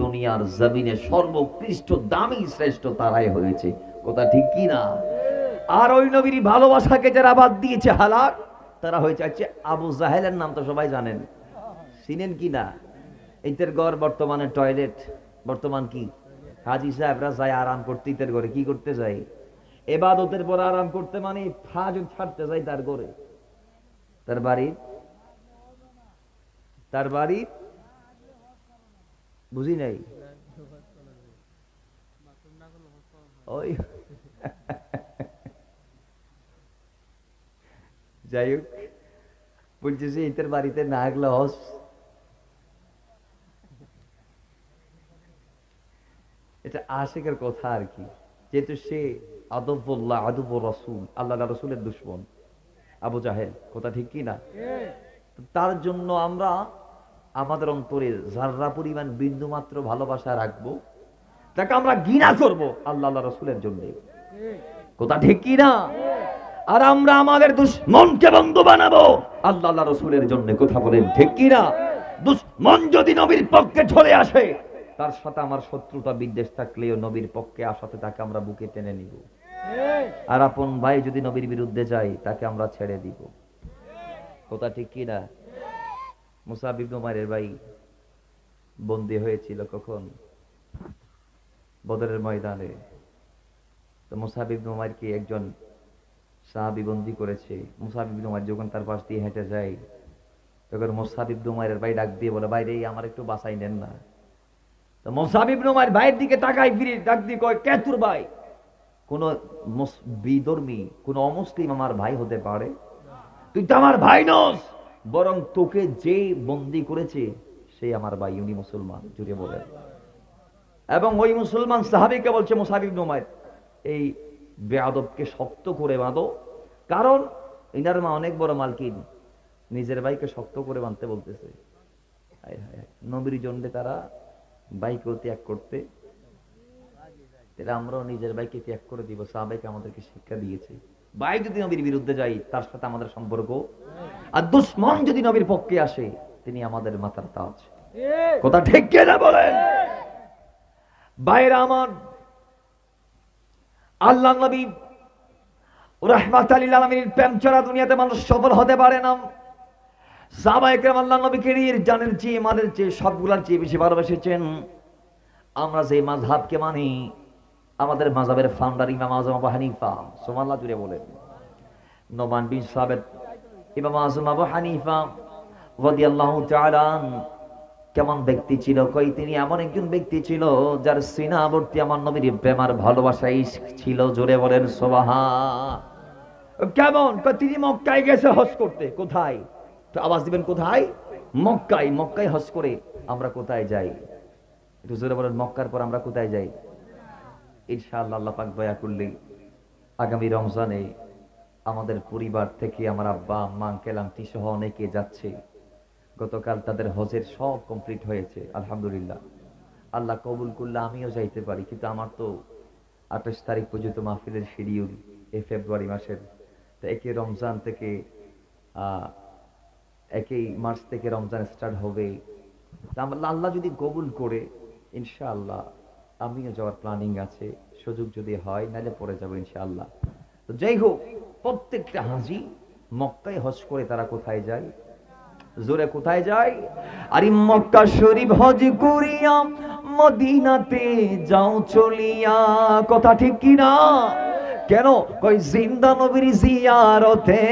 A: দুনিয়ার জমিনে সর্বোৎকৃষ্ট দামি শ্রেষ্ঠ তারাই হয়েছে। কথা ঠিক কি না? আর ওই নবীর ভালোবাসাকে যারা বাদ দিয়েছে হালাক, তারা হয়েছে আবু জাহেলের নাম তো সবাই জানেন, চিনেন কি না? ইতের ঘর বর্তমানে টয়লেট, বর্তমান কি হাজি সাহেবরা যায় আরাম করতে ইতের ঘরে। কি করতে যায়? এবাদতের পর আরাম করতে, মানে ফাজুক ছাড়তে যায় তার ঘরে, তার বাড়ি বুঝি নাই ওই যাই হোক, বলতেছি ইতের বাড়িতে না গেলে হস। এটা আশিকের কথা আর কি, যেহেতু সে আদবুল্লাহ আদবুর রাসূল, আল্লাহ রাসূলের দুশমন আবু জাহেল। কথা ঠিক কি না? তার জন্য আমরা আমাদের অন্তরে যারা পরিমাণ বিন্দু মাত্র ভালোবাসা রাখবো, তাকে আমরা ঘৃণা করব আল্লাহ রাসূলের জন্য। কথা ঠিক কি না? আর আমরা আমাদের দুশমনকে বন্ধু বানাবো আল্লাহ রাসূলের জন্য। কথা বলেন ঠিক কি না? দুশমন যদি নবীর পক্ষে চলে আসে, তার সাথে আমার শত্রুতা বিদ্বেষ থাকলেও নবীর পক্ষে আসাতে তাকে আমরা বুকে টেনে নিব। আর আপন ভাই যদি নবীর বিরুদ্ধে যায়, তাকে আমরা ছেড়ে দিব। কথা ঠিক কি না? মুসাব ইবনে উমাইরের ভাই বন্দী হয়েছিল কখন? বদরের ময়দানে। তো মুসাব ইবনে উমাইরকে একজন সাহাবী বন্দী করেছে। মুসাব ইবনে উমাইর যখন তার পাশ দিয়ে হেঁটে যায়, তখন মুসাব ইবনে উমাইরের ভাই ডাক দিয়ে বলে, ভাই রে আমার একটু বাঁচাই নেন না। তো মুসাব ইবনে উমাইর ভাইয়ের দিকে তাকায়, ফিরে ডাক দিয়ে কয়, কে তোর ভাই? কোন বিধর্মী, কোন অমুসলিম আমার ভাই হতে পারে? তুই তো আমার ভাই নস, বরং তোকে যে বন্দী করেছে সেই আমার ভাই, উনি মুসলমান। জুড়ে বলেন। এবং ওই মুসলমান সাহাবীকে বলছে, মুসাব ইবনে উমাইর এই বেয়াদবকে শক্ত করে বাঁধো, কারণ ইনার মা অনেক বড় মালকিন, নিজের ভাইকে শক্ত করে বাঁধতে বলতেছে। নবীর জন্যে তারা ভাইকেও ত্যাগ করতে, আমরাও নিজের ভাইকে ত্যাগ করে দিব। সাহাবাইকে আমাদেরকে শিক্ষা দিয়েছে, ভাই যদি নবীর বিরুদ্ধে যাই তার সাথে আমাদের সম্পর্ক, আর দুশ্মন যদি নবীর পক্ষে আসে তিনি আমাদের মাথার তাজ। কথা ঠিক কিনা বলেন? ভাইরা আমার, আল্লাহ নবী রাহমাতুল লিল আলামিনের প্রেম ছাড়া দুনিয়াতে মানুষ সফল হতে পারে না। সাহাবায়ে কেরাম আল্লাহ নবীকে জানের চেয়ে, মানের চেয়ে, সবগুলার চেয়ে বেশি ভালোবেসেছেন। আমরা যে মাযহাবকে মানি, আমাদের মাযহাবের ফাউন্ডার ইমাম আযম আবু হানিফা, সুবহানাল্লাহ জুড়ে বলেন। নোমান বিন সাবিত ইমাম আযম আবু হানিফা রাদিয়াল্লাহু তাআলা কেমন ব্যক্তি ছিল? কই তিনি এমন একজন ব্যক্তি ছিল যার সিনাবর্তী আমার নবীর প্রেম আর ভালোবাসাই ছিল। জোরে বলেন সুবহান। কেমন? তিনি মক্কায় গেছে হজ করতে। কোথায়? তো আওয়াজ দিবেন কোথায়? মক্কায়। মক্কায় হজ করে আমরা কোথায় যাই? একটু জোরে বলেন, মক্কার পর আমরা কোথায় যাই? ইনশাআল্লাহ আল্লাহ পাক দয়া করলে আগামী রমজানে আমাদের পরিবার থেকে আমার আব্বা, আম্মা, আঙ্কেল, আন্টি সহ অনেকে যাচ্ছে। গতকাল তাদের হজের সব কমপ্লিট হয়েছে, আলহামদুলিল্লাহ। আল্লাহ কবুল করলে আমিও যাইতে পারি, কিন্তু আমার তো 28 তারিখ পর্যন্ত মাহফিলের শিডিউল, এই ফেব্রুয়ারি মাসের। তো 1 রমজান থেকে 1 মার্চ থেকে রমজান স্টার্ট হবে। আল্লাহ যদি কবুল করে ইনশাআল্লাহ আমিও যাওয়ার প্ল্যানিং আছে, সুযোগ যদি হয়, নাহলে পরে যাবো ইনশাআল্লাহ। তো যাই হোক, প্রত্যেকটা হাজি মক্কায় হজ করে তারা কোথায় যায়? জোরে কোথায় যায়? আরে মক্কা শরীফ হজ করিয়া মদিনাতে যাও চলিয়া। কথা ঠিক কি না? কেন? কই জিন্দা নবীর জিয়ারতে,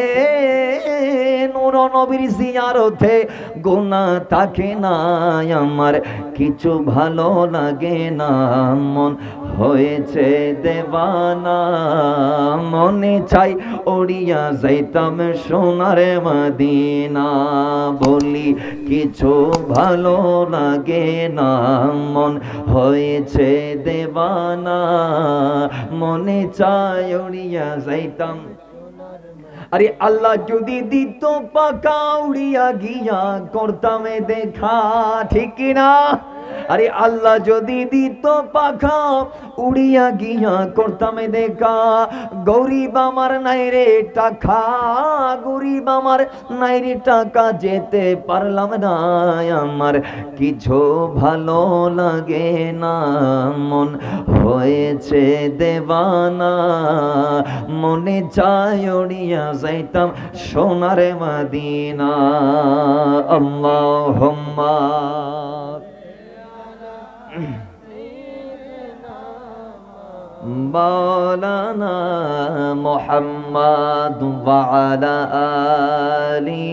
A: নূর নবীর জিয়ারতে গুনাহ থাকে না আমার, কিছু ভালো লাগে না, মন হয়েছে দেওয়ানা, মনে চাই উড়িয়া যাইতাম সোনার মদিনা, বলি কিছু ভালো লাগে না, মন হয়েছে দেওয়ানা, মনে চাই উড়িয়া যাইতাম। আরে আল্লাহ যদি দিত পাকা উড়িয়া গিয়া করতাম দেখা, ঠিক না? আরে আল্লাহ যদি দিত পাখা উড়িয়া গিয়া করতাম দেখা, গরিব আমার নাই রে টাকা, গরিব আমার নাই রে টাকা, যেতে পারলাম না, আমার কিছু ভালো লাগে না, মন হয়েছে দেওয়ানা, মনে চায় উড়িয়া যাইতাম সোনার মদিনা। আল্লাহুম্মা মাওলানা মুহাম্মদ ওয়া আলা আলি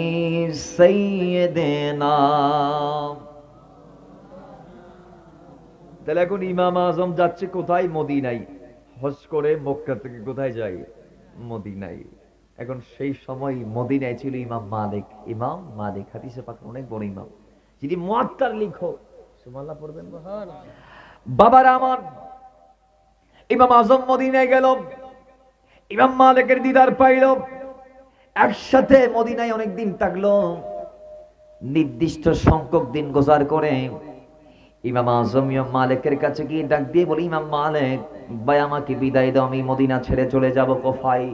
A: সাইয়্যিদিনা। তাহলে এখন ইমাম আজম যাচ্ছে কোথায়? মদিনায়। হজ করে মক্কা থেকে কোথায় যায়? মদিনায়। এখন সেই সময় মদিনায় ছিল ইমাম মালিক। ইমাম মালিক হাদিসে পাক অনেক বড় ইমাম, যিনি মুয়াত্তার লিখক। সুবহানাল্লাহ পড়বেন। বাবারা আমার, ইমাম আজম মদিনায় গেল, ইমাম মালিকের দিদার পাইল, একসাথে মদিনায় অনেক দিন থাকলো। নির্দিষ্ট সংখ্যক দিন গোজার করে ইমাম আজম ইমাম মালিকের কাছে গিয়ে ডাক দিয়ে বলি, ইমাম মালিক ভাই আমাকে বিদায় দাও, আমি মদিনা ছেড়ে চলে যাব কোথায়?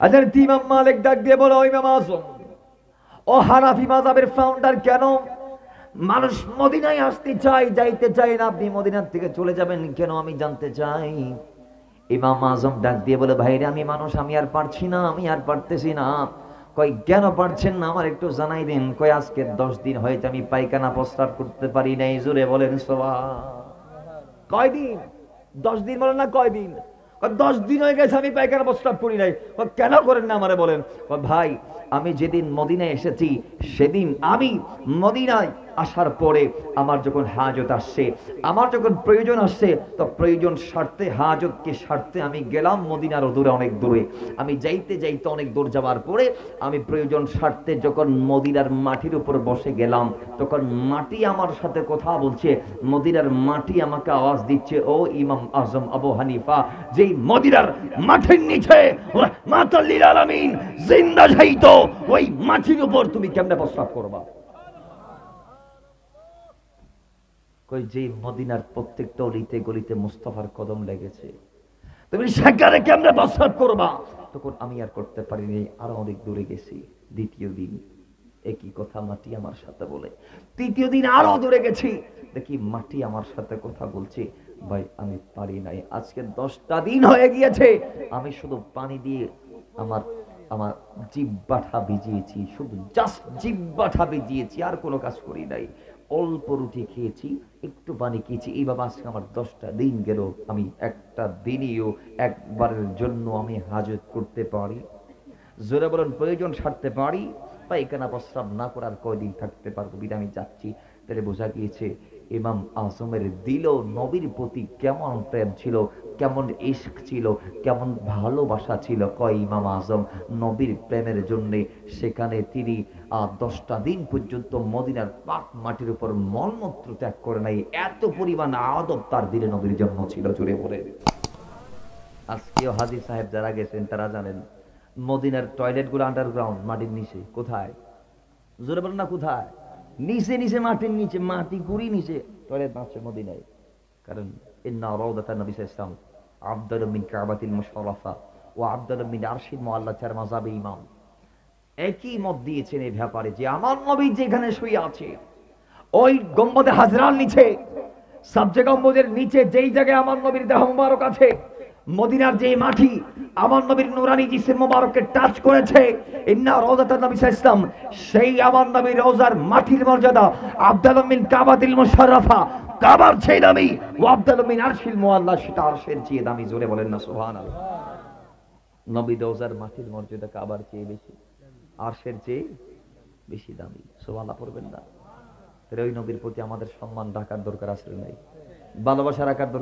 A: আচ্ছা, ইমাম মালিক ডাক দিয়ে বলো, ইমাম আজম ও হানাফি মাযহাবের ফাউন্ডার, কেন মানুষ মদিনায় আসতে চায়, যাইতে চায় না, আপনি মদিনার থেকে চলে যাবেন কেন? আমি জানতে চাই। ইমাম আজম ডাক দিয়ে বলে, ভাইরে আমি মানুষ, আমি আর পারছি না, আমি আর পারতেছি না, কই কেন পারছেন না আমার একটু জানাই দিন। কই আজকে 10 দিন হয়েছে আমি পায়খানা প্রস্রাব করতে পারি নাই। জোরে বলেন সুবহান। কয়দিন? 10 দিন বলেন না কয়দিন? 10 দিন হয়ে গেছে আমি পায়খানা প্রস্রাব করি নাই। কেন করেন না আমারে বলেন। ভাই আমি যেদিন মদিনায় এসেছি সেদিন আমি মদিনায় আসার পরে আমার যখন হাজত আসছে, আমার যখন প্রয়োজন আসছে, তো প্রয়োজন স্বার্থে হাজতকে স্বার্থে আমি গেলাম মদিনার দূরে, অনেক দূরে। আমি যাইতে যাইতে অনেক দূর যাওয়ার পরে আমি প্রয়োজন স্বার্থে যখন মদিনার মাটির উপর বসে গেলাম, তখন মাটি আমার সাথে কথা বলছে। মদিনার মাটি আমাকে আওয়াজ দিচ্ছে, ও ইমাম আজম আবু হানিফা, যেই মদিনার মাটির নিচে রাহমাতুল লিল আলামিন জিন্দা যাইতো, ওই মাটির উপর তুমি কেমনে প্রস্রাব করবা? কই যে মদিনার প্রত্যেকটা অলিতে গলিতে মুস্তাফার কদম লেগেছে, তুমি সেখানে কেমনে প্রস্রাব করবা? তখন আমি আর করতে পারিনি, আরো অনেক দূরে গেছি। দ্বিতীয় দিন একই কথা মাটি আমার সাথে বলে। তৃতীয় দিন আরো দূরে গেছি, দেখি মাটি আমার সাথে কথা বলছে। ভাই আমি পারি নাই, আজকে 10টা দিন হয়ে গিয়েছে আমি শুধু পানি দিয়ে আমার আমার জিহ্বাটা ভিজিয়েছি, শুধু জাস্ট জিহ্বাটা ভিজিয়েছি, আর কোনো কাজ করি নাই। অল্প রুটি খেয়েছি, একটু পানি খেয়েছি, এইভাবে আজকে আমার 10টা দিন গেল। আমি একটা দিনইও একবারের জন্য আমি হাজত করতে পারি? জোরে বলেন, প্রয়োজন সারতে পারি? পায়খানা প্রস্রাব না করার কয়দিন থাকতে পারবো? বিধা আমি যাচ্ছি। তাহলে বোঝা গিয়েছে ইমাম আজমের দিল নবীর প্রতি কেমন প্রেম ছিল, কেমন ইশক ছিল, কেমন ভালোবাসা ছিল। কয় ইমাম আজম নবীর প্রেমের জন্য সেখানে তিনি 10টা দিন পর্যন্ত মদিনার পাক মাটির উপর মলমূত্র ত্যাগ করে নাই। এত পরিমাণ আদব তার দিলে নবীর জন্য ছিল। জুড়ে বলে, আজকেও হাজী সাহেব যারা গেছেন তারা জানেন মদিনার টয়লেট গুলো আন্ডারগ্রাউন্ড, মাটির নিচে। কোথায়? জোরে বলেন না কোথায়? নিচে নিচে, মাটির নিচে, মাটি গুড়ি নিচে টয়লেট বাঁচছে মদিনায়। কারণ ইন্না রাউদাতান নবী সাল্লাল্লাহু আলাইহি ওয়াসাল্লাম আফদালু মিন কাবাতিল মুশাররাফা ওয়া আফদালু মিন আরশিল মুআল্লা, চার মাযহাবে ইমাম একই মত দিয়েছেন এই ব্যাপারে যে আমার নবী যেখানে শুয়ে আছে ওই গম্বুজে হাজরার নিচে, সবচেয়ে গম্বুজের নিচে যেই জায়গায় আমার নবীর দেহ মুবারক আছে, মদিনার যে মাটি আমার নবীর নুরানি জিসিম মুবারককে টাচ করেছে, ইন্না রাউদাতান নবী সাল্লাল্লাহু আলাইহি ওয়াসাল্লাম, সেই আমার নবীর রওজার মাটির মর্যাদা আফদালু মিন কাবাতিল মুশাররাফা, কাবার চেয়ে দামি, ওয়া আফদালু মিন আরশিল মুআল্লা, সেটা আরশের চেয়ে দামি। জোরে বলেন না সুবহানাল্লাহ। নবী রওজার মাটির মর্যাদা কাবার চেয়ে বেশি, আরশের চেয়ে বেশি দামি। সুবহানাল্লাহ পড়বেন না? তাহলে ওই নবীর প্রতি আমাদের সম্মান রাখার দরকার আছে নাই? ভালোবাসা রাখার দরকার।